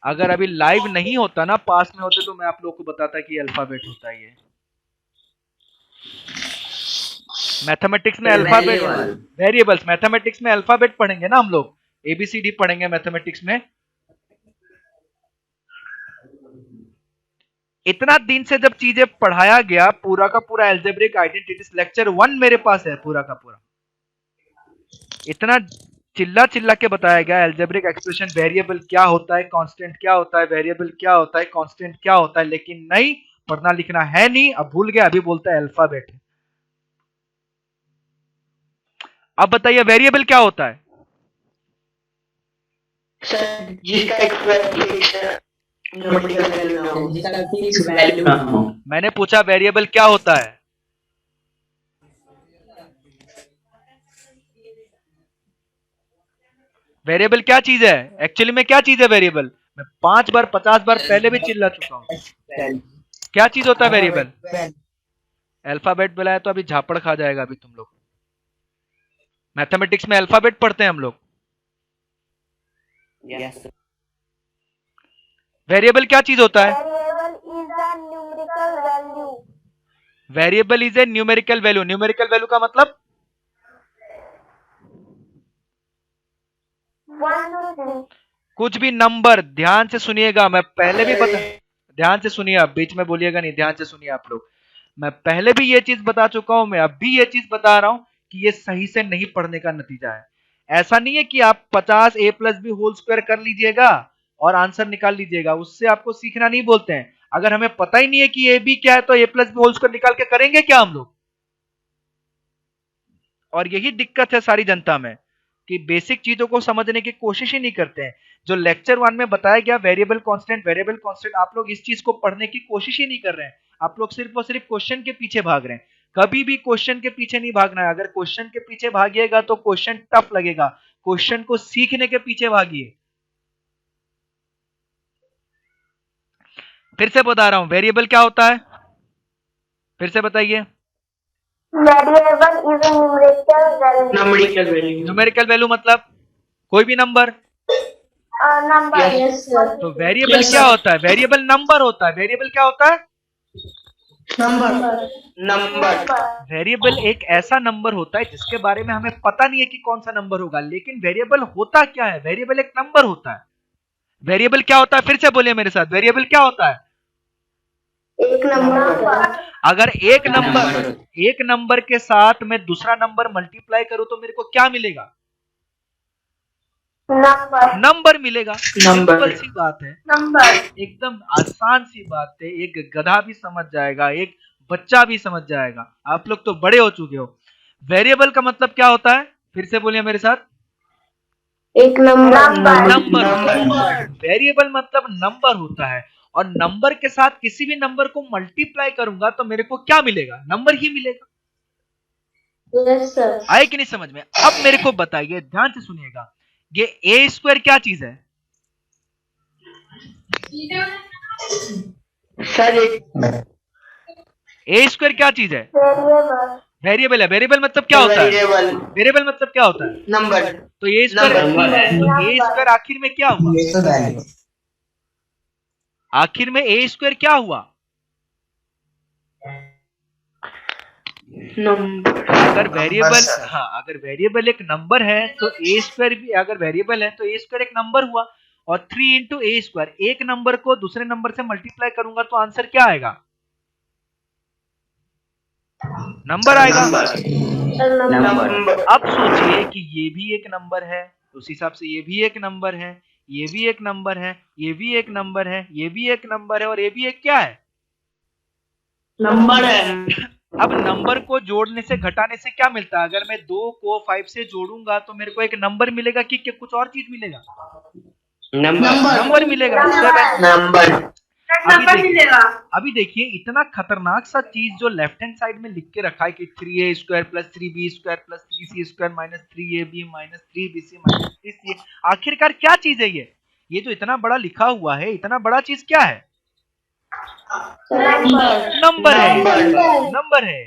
Speaker 1: अगर अभी लाइव नहीं होता ना, पास में होते, तो मैं आप लोग को बताता कि अल्फाबेट होता है ये। मैथमेटिक्स में अल्फाबेट, वेरिएबल्स, मैथमेटिक्स में अल्फाबेट पढ़ेंगे ना हम लोग, ABCD पढ़ेंगे मैथमेटिक्स में। इतना दिन से जब चीजें पढ़ाया गया, पूरा का पूरा अलजेब्रिक आइडेंटिटीज लेक्चर 1 मेरे पास है, पूरा का पूरा। इतना चिल्ला चिल्ला के बताया गया अलजेब्रिक एक्सप्रेशन, वेरिएबल क्या होता है, कांस्टेंट क्या होता है, वेरिएबल क्या होता है, कांस्टेंट क्या होता है, लेकिन नहीं, पढ़ना लिखना है नहीं, अब भूल गया, अभी बोलता है अल्फाबेट। अब बताइए वेरिएबल क्या होता है?
Speaker 4: सर जिसका एक फिक्स वैल्यू ना हो।
Speaker 1: मैंने पूछा वेरिएबल क्या होता है? वेरिएबल क्या चीज है? एक्चुअली में क्या चीज है वेरिएबल? मैं 5 बार 50 बार पहले भी चिल्ला चुका हूं। क्या चीज होता है वेरिएबल? अल्फाबेट बुलाया तो अभी झापड़ खा जाएगा अभी तुम लोग। मैथमेटिक्स में अल्फाबेट पढ़ते हैं हम लोग। वेरिएबल क्या चीज होता है? Variable is a numerical value. Numerical value का मतलब?
Speaker 3: 1 2 3
Speaker 1: कुछ भी नंबर। ध्यान से सुनिएगा, मैं पहले भी बता, ध्यान से सुनिए, आप बीच में बोलिएगा नहीं, ध्यान से सुनिए आप लोग। मैं पहले भी ये चीज बता चुका हूं, मैं अब भी ये चीज बता रहा हूं कि ये सही से नहीं पढ़ने का नतीजा है। ऐसा नहीं है कि आप 50 A+B होल स्क्वायर कर लीजिएगा और आंसर निकाल लीजिएगा, उससे आपको सीखना नहीं बोलते हैं। अगर हमें पता ही नहीं है कि AB क्या है, तो A+B होल स्क्वायर निकाल के करेंगे क्या हम लोग? और यही दिक्कत है सारी जनता में, कि बेसिक चीजों को समझने की कोशिश ही नहीं करते हैं। जो लेक्चर 1 में बताया गया वेरिएबल कांस्टेंट, आप लोग इस चीज को पढ़ने की कोशिश ही नहीं कर रहे हैं। आप लोग सिर्फ और सिर्फ क्वेश्चन के पीछे भाग रहे हैं। कभी भी क्वेश्चन के पीछे नहीं भागना है। अगर क्वेश्चन के पीछे भागिएगा तो क्वेश्चन टफ लगेगा। क्वेश्चन को सीखने के पीछे भागिए। फिर से बता रहा हूं, वेरिएबल क्या होता है? फिर से बताइए।
Speaker 3: Variable is a
Speaker 4: numerical value.
Speaker 1: Numerical value मतलब कोई भी नंबर।
Speaker 3: नंबर। Yes sir.
Speaker 1: तो वेरिएबल क्या होता है? वेरिएबल नंबर होता है। वेरिएबल क्या होता है?
Speaker 4: नंबर।
Speaker 1: वेरिएबल एक ऐसा नंबर होता है जिसके बारे में हमें पता नहीं है कि कौन सा नंबर होगा, लेकिन वेरिएबल होता क्या है? वेरिएबल एक नंबर होता है। वेरिएबल क्या होता है? फिर से बोलिए मेरे साथ, वेरिएबल क्या होता है?
Speaker 3: एक नंबर।
Speaker 1: अगर एक नंबर के साथ मैं दूसरा नंबर मल्टीप्लाई करूं तो मेरे को क्या मिलेगा? नंबर मिलेगा। सिंपल सी बात है,
Speaker 3: नंबर।
Speaker 1: एकदम आसान सी बात है, एक गधा भी समझ जाएगा, एक बच्चा भी समझ जाएगा। आप लोग तो बड़े हो चुके हो। वेरिएबल का मतलब क्या होता है? फिर से बोलिए मेरे साथ।
Speaker 3: एक नंबर।
Speaker 1: नंबर। वेरिएबल मतलब नंबर होता है, और नंबर के साथ किसी भी नंबर को मल्टीप्लाई करूंगा तो मेरे को क्या मिलेगा? नंबर ही मिलेगा।
Speaker 3: Yes sir.
Speaker 1: आए कि नहीं समझ में? अब मेरे को बताइए, ध्यान से सुनिएगा, ये ए स्क्वायर क्या चीज है?
Speaker 4: सर
Speaker 1: ए स्क्वायर क्या चीज है?
Speaker 3: वेरिएबल।
Speaker 1: वेरिएबल है। वेरिएबल मतलब क्या होता है? वेरिएबल मतलब क्या होता है?
Speaker 4: नंबर।
Speaker 1: तो ए स्क्वायर आखिर में क्या हुआ? आखिर में ए स्क्वायर क्या हुआ? अगर वेरिएबल, हाँ, अगर वेरिएबल एक नंबर है तो ए स्क्वायर भी, अगर वेरिएबल है तो ए स्क्वायर एक नंबर हुआ। और 3 इंटू ए स्क्वायर, एक नंबर को दूसरे नंबर से मल्टीप्लाई करूंगा तो आंसर क्या आएगा? नंबर आएगा। अब सोचिए कि ये भी एक नंबर है, उस हिसाब से ये भी एक नंबर है, ये भी एक नंबर है, ये भी एक नंबर है, ये भी एक नंबर है, और ये भी एक क्या है?
Speaker 4: नंबर है।
Speaker 1: अब नंबर को जोड़ने से घटाने से क्या मिलता है? अगर मैं 2 को 5 से जोड़ूंगा तो मेरे को एक नंबर मिलेगा कि कुछ और चीज मिलेगा? नंबर मिलेगा।
Speaker 4: नंबर।
Speaker 3: सर नंबर मिलेगा।
Speaker 1: अभी देखिए इतना खतरनाक सा चीज जो लेफ्ट हैंड साइड में लिख के रखा है कि 3a² plus 3b² plus 3c² minus 3ab minus 3bc minus 3ca, आखिरकार क्या चीज है ये जो इतना बड़ा लिखा हुआ है, इतना बड़ा चीज क्या है? नंबर है, नंबर है,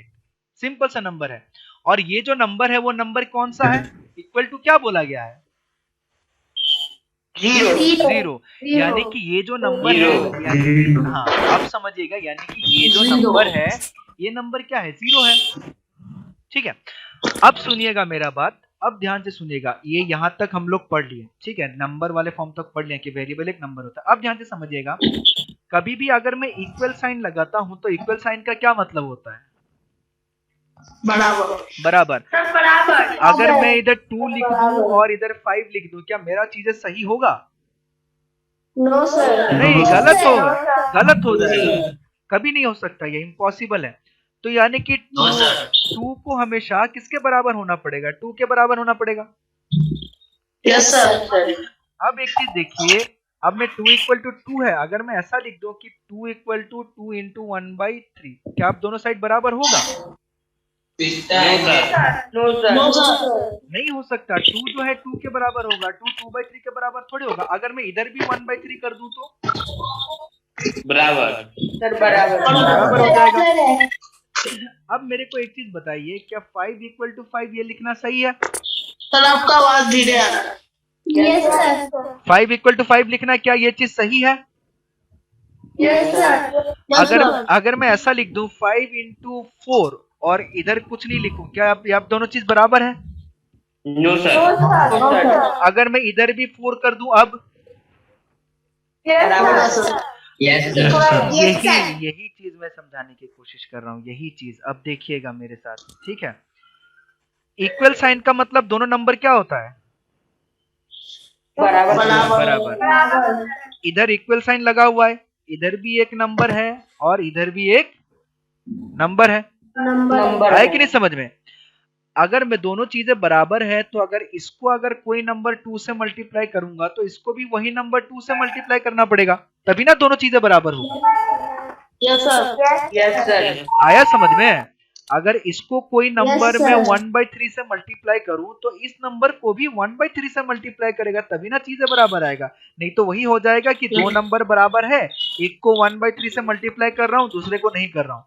Speaker 1: सिंपल सा नंबर है। और ये जो नंबर है वो नंबर कौन सा है? इक्वल टू क्या बोला गया है? जीरो। यानी कि ये जो नंबर है, यानी हाँ अब समझिएगा, यानी कि ये जो नंबर है, ये नंबर क्या है? जीरो है। ठीक है, अब सुनिएगा मेरा बात, अब ध्यान से सुनिएगा, ये यहाँ तक हम लोग पढ़ लिए, ठीक है, नंबर वाले फॉर्म तक पढ़ लिए कि वेरिएबल एक नंबर होता है। अब ध्यान से समझिएगा, कभी भी अगर मैं इक्वल साइन लगाता हूं तो इक्वल साइन का क्या मतलब होता है? बराबर। अगर मैं इधर 2 लिख दूं और इधर 5 लिख दूं, क्या मेरा चीजें सही होगा?
Speaker 3: नो सर,
Speaker 1: नहीं, गलत हो जाएगा, कभी नहीं हो सकता, ये इम्पॉसिबल है। तो यानी कि 2 को हमेशा किसके बराबर होना पड़ेगा? 2 के बराबर होना पड़ेगा।
Speaker 4: Yes sir.
Speaker 1: अब एक चीज देखिए, अब मैं 2 इक्वल टू 2 है, अगर मैं ऐसा लिख दूं कि 2 इक्वल टू 2 इंटू 1/3, क्या आप दोनों साइड बराबर होगा?
Speaker 3: नो सर,
Speaker 1: नहीं हो सकता। 2 जो है 2 के बराबर होगा, 2 2/3 के बराबर थोड़ी होगा। अगर मैं इधर भी 1/3 कर दूं तो बराबर हो जाएगा। अब मेरे को एक चीज बताइए, क्या 5 इक्वल टू 5 ये लिखना सही है?
Speaker 4: सर आपका आवाज धीरे आ रहा है।
Speaker 3: यस सर,
Speaker 1: 5 इक्वल टू 5 लिखना, क्या ये चीज सही है?
Speaker 3: यस सर,
Speaker 1: अगर मैं ऐसा लिख दूं 5 इंटू 4 और इधर कुछ नहीं लिखूं, क्या आप दोनों चीज बराबर है?
Speaker 2: No sir.
Speaker 1: अगर मैं इधर भी 4 कर दूं, अब
Speaker 2: यस सर।
Speaker 1: यही चीज मैं समझाने की कोशिश कर रहा हूँ, यही चीज। अब देखिएगा मेरे साथ, ठीक है, इक्वल साइन का मतलब दोनों नंबर क्या होता है? बराबर। इधर इक्वल साइन लगा हुआ है, इधर भी एक नंबर है और इधर भी एक नंबर है कि नहीं समझ में? अगर मैं दोनों चीजें बराबर है तो अगर इसको अगर कोई नंबर 2 से मल्टीप्लाई करूंगा तो इसको भी वही नंबर 2 से मल्टीप्लाई करना पड़ेगा, तभी ना दोनों चीजें बराबर होगी।
Speaker 4: Yes sir.
Speaker 1: आया समझ में? अगर इसको कोई नंबर में 1/3 से मल्टीप्लाई करूं तो इस नंबर को भी 1/3 से मल्टीप्लाई करेगा, तभी ना चीजें बराबर आएगा। नहीं तो वही हो जाएगा कि दो नंबर बराबर है, एक को 1/3 से मल्टीप्लाई कर रहा हूं, दूसरे को नहीं कर रहा हूं।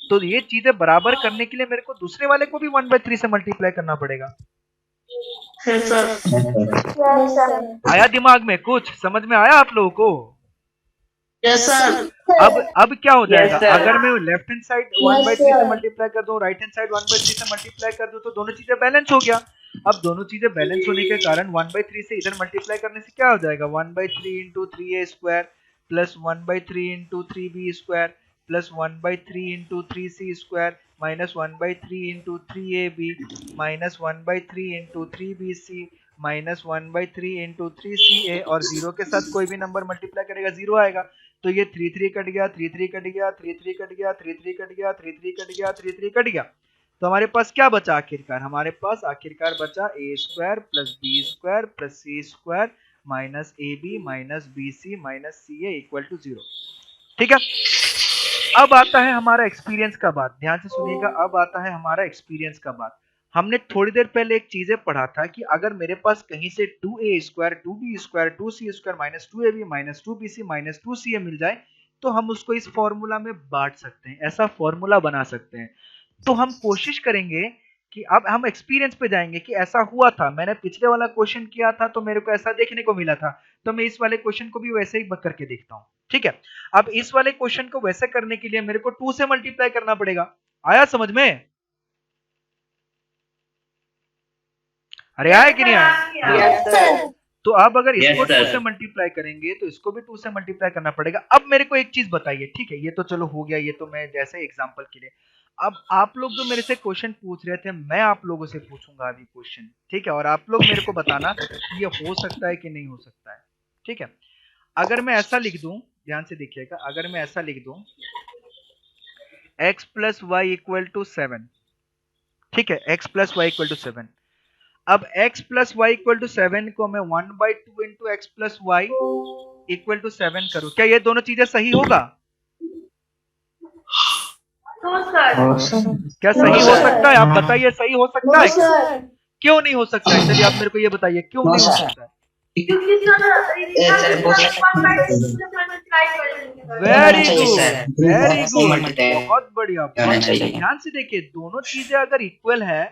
Speaker 1: तो ये चीजें बराबर करने के लिए मेरे को दूसरे वाले को भी 1/3 से मल्टीप्लाई करना पड़ेगा। आया दिमाग में? कुछ समझ में आया आप लोगों को?
Speaker 4: Yes sir.
Speaker 1: अब क्या हो जाएगा?
Speaker 4: Yes, sir.
Speaker 1: अगर मैं लेफ्ट हैंड साइड 1/3 से मल्टीप्लाई कर दूं, राइट हैंड साइड 1/3 से मल्टीप्लाई कर दूं, तो दोनों चीजें बैलेंस हो गया। अब दोनों चीजें बैलेंस होने के कारण 1/3 से इधर मल्टीप्लाई करने से क्या हो जाएगा? 1/3 into 3a² plus 1/3 into 3b² plus 1/3 into 3c² minus 1/3 into 3ab minus 1/3 into 3bc minus 1/3 into 3ca, और जीरो के साथ कोई भी नंबर मल्टीप्लाई करेगा जीरो आएगा। तो ये 3 3 कट गया, 3 3 कट गया, 3 3 कट गया, 3 3 कट गया, 3 3 कट गया, 3 3 कट गया। तो हमारे पास क्या बचा आखिरकार? हमारे पास आखिरकार बचा a² plus b² plus c² minus ab minus bc minus ca equal to 0। ठीक है, अब आता है हमारा एक्सपीरियंस का बात, ध्यान से सुनिएगा। अब आता है हमारा एक्सपीरियंस का बात। हमने थोड़ी देर पहले एक चीजें पढ़ा था कि अगर मेरे पास कहीं से 2a² 2b² 2c² minus 2ab minus 2bc minus 2ca मिल जाए तो हम उसको इस फॉर्मूला में बांट सकते हैं, ऐसा फॉर्मूला बना सकते हैं। तो हम कोशिश करेंगे कि अब हम एक्सपीरियंस पे जाएंगे कि ऐसा हुआ था, मैंने पिछले वाला क्वेश्चन किया था तो मेरे को ऐसा देखने को मिला था, तो मैं इस वाले क्वेश्चन को भी वैसे ही करके देखता हूँ। ठीक है, अब इस वाले क्वेश्चन को वैसे करने के लिए मेरे को 2 से मल्टीप्लाई करना पड़ेगा। आया समझ में? अरे आया कि नहीं आया? तो अब अगर इसको 2 से मल्टीप्लाई करेंगे तो इसको भी 2 से मल्टीप्लाई करना पड़ेगा। अब मेरे को एक चीज बताइए, ठीक है, ये तो चलो हो गया, ये तो मैं जैसे एग्जांपल के लिए। अब आप लोग जो मेरे से क्वेश्चन पूछ रहे थे, मैं आप लोगों से पूछूंगा अभी क्वेश्चन, ठीक है, और आप लोग मेरे को बताना कि ये हो सकता है कि नहीं हो सकता है। ठीक है, अगर मैं ऐसा लिख दूं, ध्यान से देखिएगा, अगर मैं ऐसा लिख दूं x plus Y equal to 7, ठीक है, x plus Y equal to 7। अब x plus Y equal to 7 को मैं 1/2 into X plus Y equal to 7 करूं, क्या ये दोनों चीजें सही होगा?
Speaker 3: तो सर
Speaker 1: क्या सही हो सकता है? आप बताइए, सही हो सकता है?
Speaker 4: सर
Speaker 1: क्यों नहीं हो सकता है? चलिए आप मेरे को ये बताइए क्यों नहीं हो सकता है?
Speaker 3: क्योंकि
Speaker 1: वेरी गुड, वेरी गुड, बहुत बढ़िया, बहुत बढ़िया। ध्यान से देखिए, दोनों चीजें अगर इक्वल है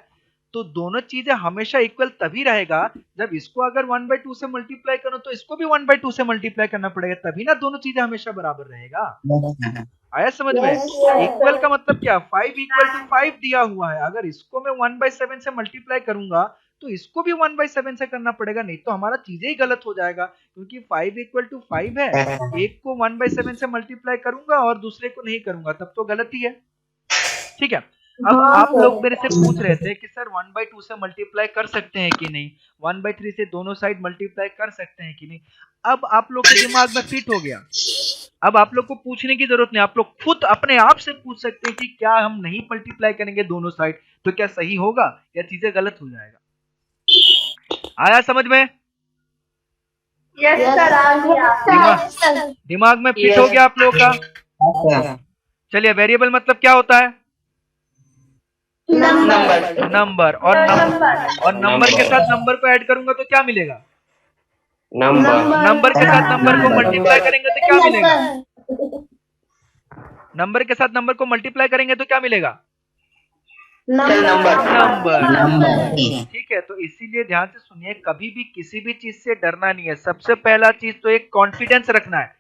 Speaker 1: तो दोनों चीजें हमेशा इक्वल तभी रहेगा जब इसको अगर 1/2 से मल्टीप्लाई करो तो इसको भी 1/2 से मल्टीप्लाई करना पड़ेगा, तभी ना दोनों चीजें हमेशा बराबर रहेगा। आया समझ में? इक्वल का मतलब क्या? 5 इक्वल टू 5 दिया हुआ है, अगर इसको मैं 1/7 से मल्टीप्लाई करूंगा तो इसको भी 1/7 से करना पड़ेगा, नहीं तो हमारा चीजें ही गलत हो जाएगा, क्योंकि 5 इक्वल टू 5 है, एक को 1/7 से मल्टीप्लाई करूंगा और दूसरे को नहीं करूंगा, तब तो गलत ही है। ठीक है, अब आप लोग मेरे से पूछ रहे थे कि सर 1/2 से मल्टीप्लाई कर सकते हैं कि नहीं, 1/3 से दोनों साइड मल्टीप्लाई कर सकते हैं कि नहीं। अब आप लोग के दिमाग में फिट हो गया, अब आप लोग को पूछने की जरूरत नहीं, आप लोग खुद अपने आप से पूछ सकते हैं कि क्या हम नहीं मल्टीप्लाई करेंगे दोनों साइड तो क्या सही होगा या चीजें गलत हो जाएगा। आया समझ में?
Speaker 3: यस सर
Speaker 1: दिमाग में फिट हो गया आप लोगों का? चलिए, वेरिएबल मतलब क्या होता है? नंबर, और नंबर के साथ नंबर को ऐड करूंगा तो क्या मिलेगा? नंबर के साथ नंबर को मल्टीप्लाई करेंगे तो क्या मिलेगा? नंबर के साथ नंबर को मल्टीप्लाई करेंगे तो क्या मिलेगा? नंबर। ठीक है, तो इसीलिए ध्यान से सुनिए, कभी भी किसी भी चीज से डरना नहीं है। सबसे पहला चीज तो एक कॉन्फिडेंस रखना है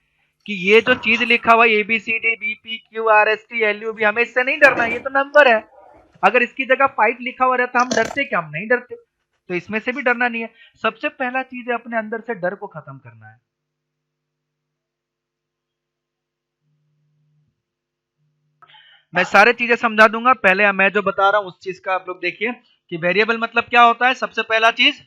Speaker 1: कि ये जो चीज लिखा हुआ ABCD BPQRST LUV, हमें इससे नहीं डरना है, ये तो नंबर है। अगर इसकी जगह फाइट लिखा हुआ रहता हम डरते क्या? हम नहीं डरते, तो इसमें से भी डरना नहीं है। सबसे पहला चीज है अपने अंदर से डर को खत्म करना है। मैं सारे चीजें समझा दूंगा, पहले मैं जो बता रहा हूं उस चीज का आप लोग देखिए कि वेरिएबल मतलब क्या होता है। सबसे पहला चीज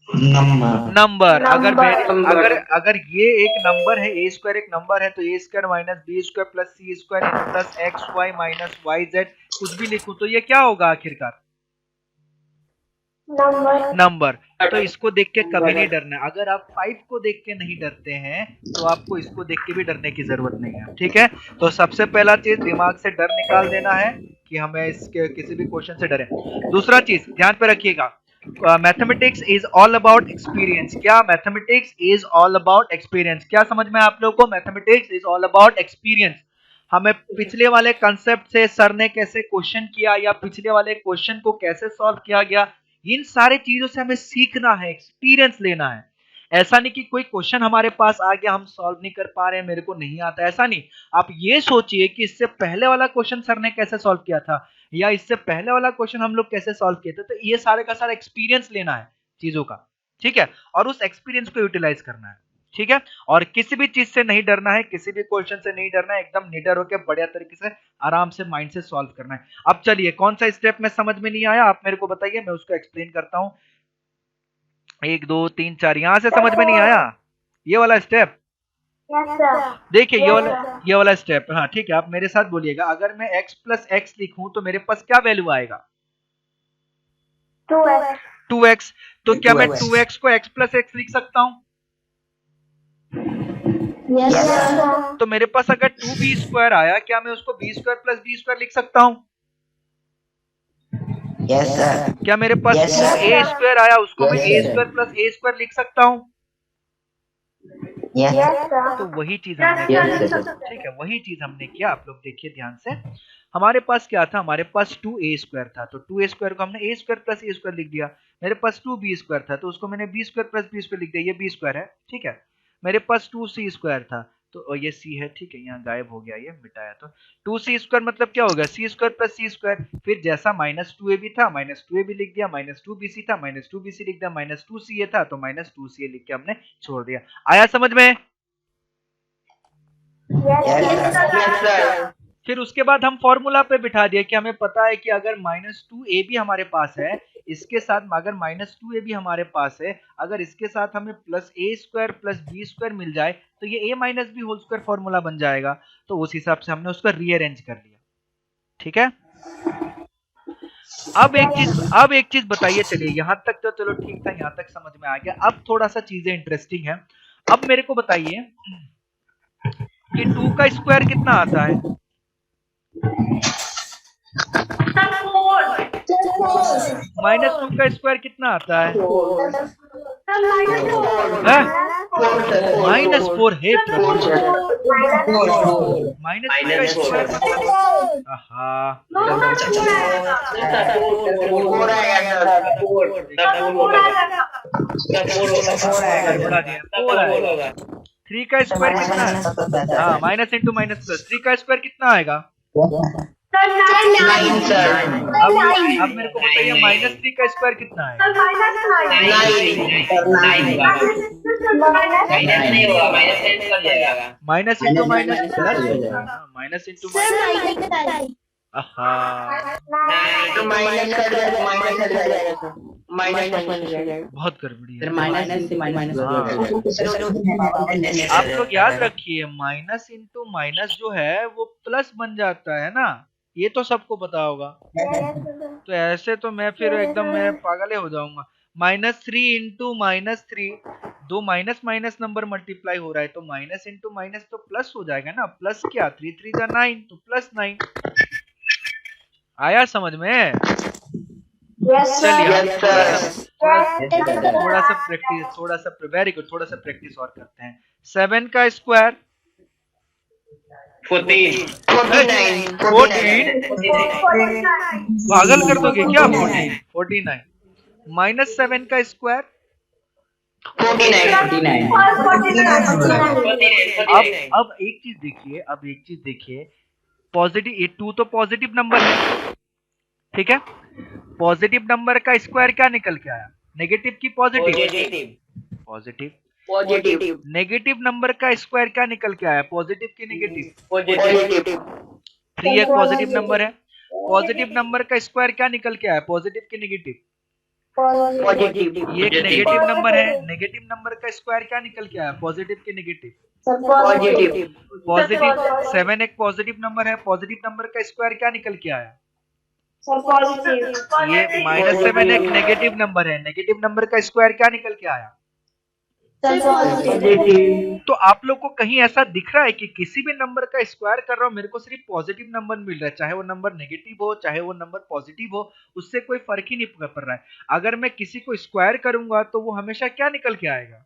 Speaker 1: नंबर। अगर ये एक नंबर है, ए स्क्वायर एक नंबर है, तो A square minus B square plus C square plus X Y minus Y Z कुछ भी लिखूं तो ये क्या होगा आखिरकार? नंबर। तो इसको देख के कभी नहीं डरना। अगर आप 5 को देख के नहीं डरते हैं तो आपको इसको देख के भी डरने की जरूरत नहीं है। ठीक है, तो सबसे पहला चीज दिमाग से डर निकाल देना है कि हमें इसके किसी भी क्वेश्चन से डरे। दूसरा चीज ध्यान पे रखिएगा, mathematics is all about experience. क्या? Mathematics is all about experience. क्या समझ में आप लोगों को? Mathematics is all about experience. हमें पिछले वाले कंसेप्ट से सर ने कैसे क्वेश्चन किया या पिछले वाले क्वेश्चन को कैसे सॉल्व किया गया, इन सारे चीजों से हमें सीखना है, एक्सपीरियंस लेना है। ऐसा नहीं कि कोई क्वेश्चन हमारे पास आ गया, हम सॉल्व नहीं कर पा रहे हैं, मेरे को नहीं आता, ऐसा नहीं। आप ये सोचिए कि इससे पहले वाला क्वेश्चन सर ने कैसे सॉल्व किया था या इससे पहले वाला क्वेश्चन हम लोग कैसे सॉल्व किए थे। तो ये सारे का सारा एक्सपीरियंस लेना है चीजों का, ठीक है, और उस एक्सपीरियंस को यूटिलाइज करना है। ठीक है, और किसी भी चीज से नहीं डरना है, किसी भी क्वेश्चन से नहीं डरना है, एकदम निडर होकर बढ़िया तरीके से आराम से माइंड से सॉल्व करना है। अब चलिए, कौन सा स्टेप में समझ में नहीं आया आप मेरे को बताइए, मैं उसको एक्सप्लेन करता हूं। 1 2 3 4 यहां से समझ में नहीं आया ये वाला स्टेप? देखिए ये वाला स्टेप, हाँ ठीक है, आप मेरे साथ बोलिएगा। अगर मैं x प्लस एक्स लिखूं तो मेरे पास क्या वैल्यू आएगा? 2x। तो क्या मैं 2x को x प्लस एक्स लिख सकता हूं? तो मेरे पास अगर 2b स्क्वायर आया, क्या मैं उसको b square plus b square लिख सकता हूं? क्या मेरे पास 2a स्क्वायर आया, उसको मैं a square plus a square लिख सकता हूं? तो वही चीज हमने किया, ठीक है, वही चीज हमने किया। आप लोग देखिए ध्यान से, हमारे पास क्या था? हमारे पास 2a स्क्वायर था, तो 2a स्क्वायर को हमने a square plus a square लिख दिया। मेरे पास 2b स्क्वायर था, तो उसको मैंने b square plus b square लिख दिया, ये b स्क्वायर है। ठीक है, मेरे पास 2c स्क्वायर था, तो ये c है, ठीक है, यहाँ गायब हो गया, ये मिटाया, तो 2c स्क्वायर मतलब क्या होगा? c square plus c square. फिर जैसा माइनस 2ab था, माइनस 2ab लिख दिया, माइनस 2bc था, माइनस 2bc लिख दिया, माइनस 2ca था, तो माइनस 2ca लिख के हमने छोड़ दिया। आया समझ में? फिर उसके बाद हम फॉर्मूला पे बिठा दिए कि हमें पता है कि अगर माइनस 2ab हमारे पास है, इसके साथ अगर माइनस 2ab हमारे पास है, अगर इसके साथ हमें plus a square plus b square मिल जाए तो ये a minus B whole square formula बन जाएगा। तो उस हिसाब से हमने उसको रीअरेंज कर लिया। ठीक है, अब एक चीज बताइए। चलिए यहाँ तक तो चलो ठीक था, यहाँ तक समझ में आ गया। अब थोड़ा सा चीजें इंटरेस्टिंग है। अब मेरे को बताइए कि 2 का स्क्वायर कितना आता है? -2 का स्क्वायर कितना आता है? -4 है प्रभु। -3 का स्क्वायर मतलब हाँ गड़बड़ा दिया। 4 आएगा। 3 का स्क्वायर कितना है? हाँ माइनस इंटू माइनस प्लस। 3 का स्क्वायर कितना आएगा? अब मेरे को बताइए -3 का स्क्वायर कितना है? Minus into minus plus. Minus into minus बहुत गड़बड़ी है। आप लोग याद रखिए माइनस इंटू माइनस जो है वो प्लस बन जाता है ना, ये तो सबको पता होगा। तो ऐसे तो मैं फिर एकदम मैं पागल हो जाऊंगा। -3 इंटू -3 दो माइनस माइनस नंबर मल्टीप्लाई हो रहा है तो माइनस इंटू माइनस तो प्लस हो जाएगा ना। प्लस क्या 3 3 जा 9 तो +9 आया समझ में? चलिए थोड़ा सा प्रैक्टिस वेरी गुड, थोड़ा सा प्रैक्टिस और करते हैं। 7 का स्क्वायर
Speaker 2: 14
Speaker 1: पागल कर दोगे क्या? 49 -7 का स्क्वायर
Speaker 2: 49
Speaker 1: अब एक चीज देखिए पॉजिटिव, ये 2 तो पॉजिटिव नंबर है, ठीक है। पॉजिटिव नंबर का स्क्वायर क्या निकल के आया? नेगेटिव की पॉजिटिव। नेगेटिव नंबर का स्क्वायर क्या निकल के आया? पॉजिटिव की नेगेटिव। 3 एक पॉजिटिव नंबर है। पॉजिटिव नंबर का स्क्वायर क्या निकल के आया? पॉजिटिव की नेगेटिव। ये एक नेगेटिव नंबर है। नेगेटिव नंबर का स्क्वायर क्या निकल के आया? पॉजिटिव की नेगेटिव। पॉजिटिव 7 एक पॉजिटिव नंबर है। पॉजिटिव नंबर का स्क्वायर क्या निकल के आया? ये -7 एक नेगेटिव नंबर है। नेगेटिव नंबर का स्क्वायर क्या निकल के आया? तो आप लोग को कहीं ऐसा दिख रहा है कि किसी भी नंबर का स्क्वायर कर रहा हूं मेरे को सिर्फ पॉजिटिव नंबर मिल रहा है, चाहे वो नंबर नेगेटिव हो चाहे वो नंबर पॉजिटिव हो, उससे कोई फर्क ही नहीं पड़ रहा है। अगर मैं किसी को स्क्वायर करूंगा तो वो हमेशा क्या niकल के आएगा?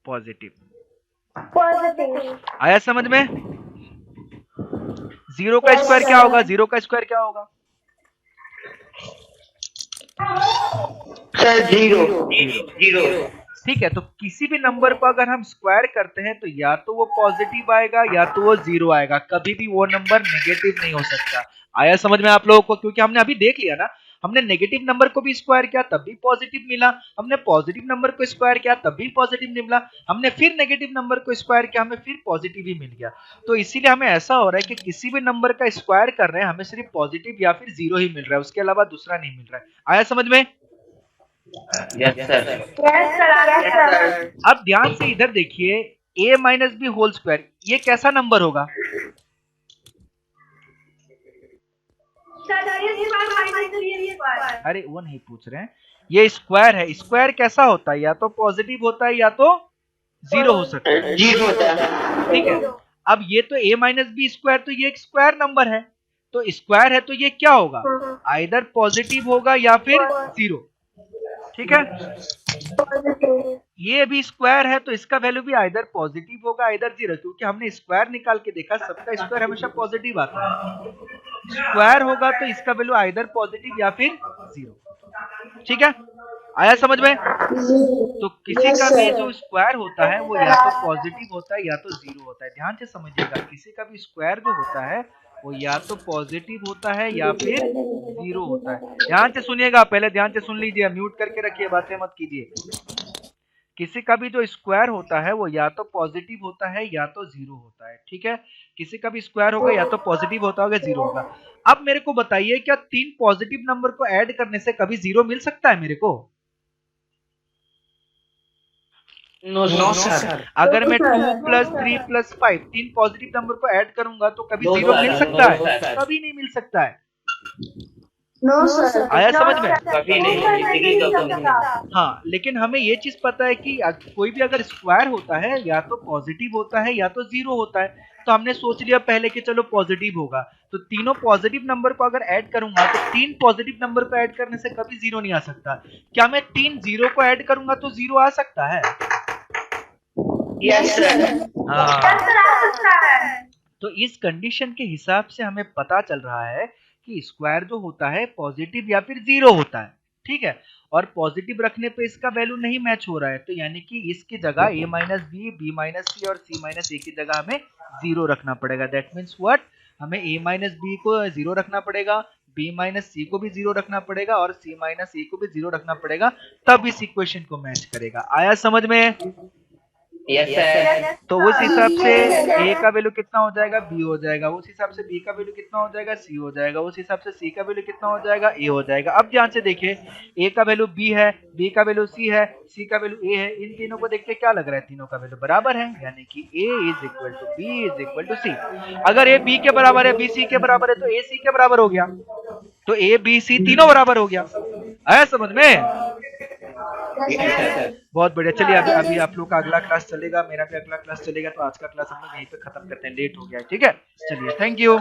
Speaker 1: पॉजिटिव। आया समझ में? 0 का स्क्वायर क्या होगा? 0 का स्क्वायर क्या होगा?
Speaker 2: जीरो।
Speaker 1: ठीक है, तो किसी भी नंबर को अगर हम स्क्वायर करते हैं तो या तो वो पॉजिटिव आएगा या तो वो 0 आएगा, कभी भी वो नंबर नेगेटिव नहीं हो सकता। आया समझ में आप लोगों को? क्योंकि हमने अभी देख लिया ना, हमने नेगेटिव नंबर को भी स्क्वायर किया तब भी पॉजिटिव मिला, हमने पॉजिटिव नंबर को स्क्वायर किया तब भी पॉजिटिव मिला, हमने फिर नेगेटिव नंबर को स्क्वायर किया हमें फिर पॉजिटिव ही मिल गया। तो इसीलिए हमें ऐसा हो रहा है कि किसी भी नंबर का स्क्वायर कर रहे हैं हमें सिर्फ पॉजिटिव या फिर 0 ही मिल रहा है, उसके अलावा दूसरा नहीं मिल रहा है। आया समझ में?
Speaker 2: Yes sir.
Speaker 1: अब ध्यान से इधर देखिए, a minus B whole square, ये कैसा नंबर होगा? अरे वो नहीं पूछ रहे हैं, ये स्क्वायर है। स्क्वायर कैसा होता है? या तो पॉजिटिव होता है या तो 0 हो सकता है।
Speaker 2: 0 होता है।
Speaker 1: ठीक है, अब ये तो a माइनस बी स्क्वायर, तो ये एक स्क्वायर नंबर है, तो स्क्वायर है तो ये क्या होगा? आइदर पॉजिटिव होगा या फिर 0। ठीक है, ये भी स्क्वायर है तो इसका वैल्यू भी आइदर पॉजिटिव होगा आइदर 0, क्योंकि हमने स्क्वायर निकाल के देखा, सबका स्क्वायर हमेशा पॉजिटिव आता है। स्क्वायर होगा तो इसका वैल्यू आइदर पॉजिटिव या फिर 0। ठीक है, आया समझ में? तो किसी का भी जो स्क्वायर होता है वो या तो पॉजिटिव होता है या तो 0 होता है। ध्यान से समझिएगा, किसी का भी स्क्वायर जो होता है वो या तो पॉजिटिव होता है या फिर 0 होता है। ध्यान से सुनिएगा, पहले ध्यान से सुन लीजिए, म्यूट करके रखिए, बातें मत कीजिए। किसी का भी जो स्क्वायर होता है वो या तो पॉजिटिव होता है या तो 0 होता है। ठीक है, किसी का भी स्क्वायर होगा या तो पॉजिटिव होता होगा 0 होगा। अब मेरे को बताइए, क्या 3 पॉजिटिव नंबर को ऐड करने से कभी 0 मिल सकता है मेरे को?
Speaker 2: No sir.
Speaker 1: अगर मैं 2 + 3 + 5 3 पॉजिटिव नंबर को ऐड करूंगा तो कभी 0 मिल सकता है? कभी नहीं मिल सकता है।
Speaker 3: नो सर
Speaker 1: आया समझ में?
Speaker 2: कभी नहीं, जिंदगी का कभी नहीं।
Speaker 1: हाँ, लेकिन हमें ये चीज पता है कि कोई भी अगर स्क्वायर होता है या तो पॉजिटिव होता है या तो जीरो होता है। तो हमने सोच लिया पहले कि चलो पॉजिटिव होगा, तो तीनों पॉजिटिव नंबर को अगर ऐड करूंगा तो 3 पॉजिटिव नंबर को ऐड करने से कभी जीरो नहीं आ सकता। क्या मैं 3 जीरो को ऐड करूंगा तो जीरो आ सकता है?
Speaker 4: Yes sir.
Speaker 1: हाँ, तो इस कंडीशन के हिसाब से हमें पता चल रहा है कि स्क्वायर जो होता है पॉजिटिव या फिर जीरो होता है, ठीक है। और पॉजिटिव रखने पे इसका वैल्यू नहीं मैच हो रहा है, तो यानी कि इसकी जगह a minus B, B minus C और c माइनस ए की जगह हमें जीरो रखना पड़ेगा। दैट मीन्स व्हाट, हमें a माइनस बी को जीरो रखना पड़ेगा, b माइनस सी को भी जीरो रखना पड़ेगा और c माइनस ए को भी जीरो रखना पड़ेगा, तब इस इक्वेशन को मैच करेगा। आया समझ में?
Speaker 2: Yes sir.
Speaker 1: तो उस हिसाब से a का वैल्यू कितना हो जाएगा, b हो जाएगा। उस हिसाब से b का वैल्यू कितना हो जाएगा, c हो जाएगा। उस हिसाब से c का वैल्यू कितना हो जाएगा, a हो जाएगा। अब ध्यान से देखिए, a का वैल्यू b है, b का वैल्यू c है, c का वैल्यू a है। इन तीनों को देख के क्या लग रहा है, तीनों का वैल्यू बराबर है, यानी कि a is equal to b is equal to c। अगर a b के बराबर है, b c के बराबर है, तो a c के बराबर हो गया। तो a b c तीनों बराबर हो गया। आया समझ में? बहुत बढ़िया। चलिए अभी आप लोग का अगला क्लास चलेगा, मेरा भी अगला क्लास चलेगा। तो आज का क्लास हम लोग यहीं पे खत्म करते हैं, लेट हो गया है, ठीक है। चलिए, थैंक यू।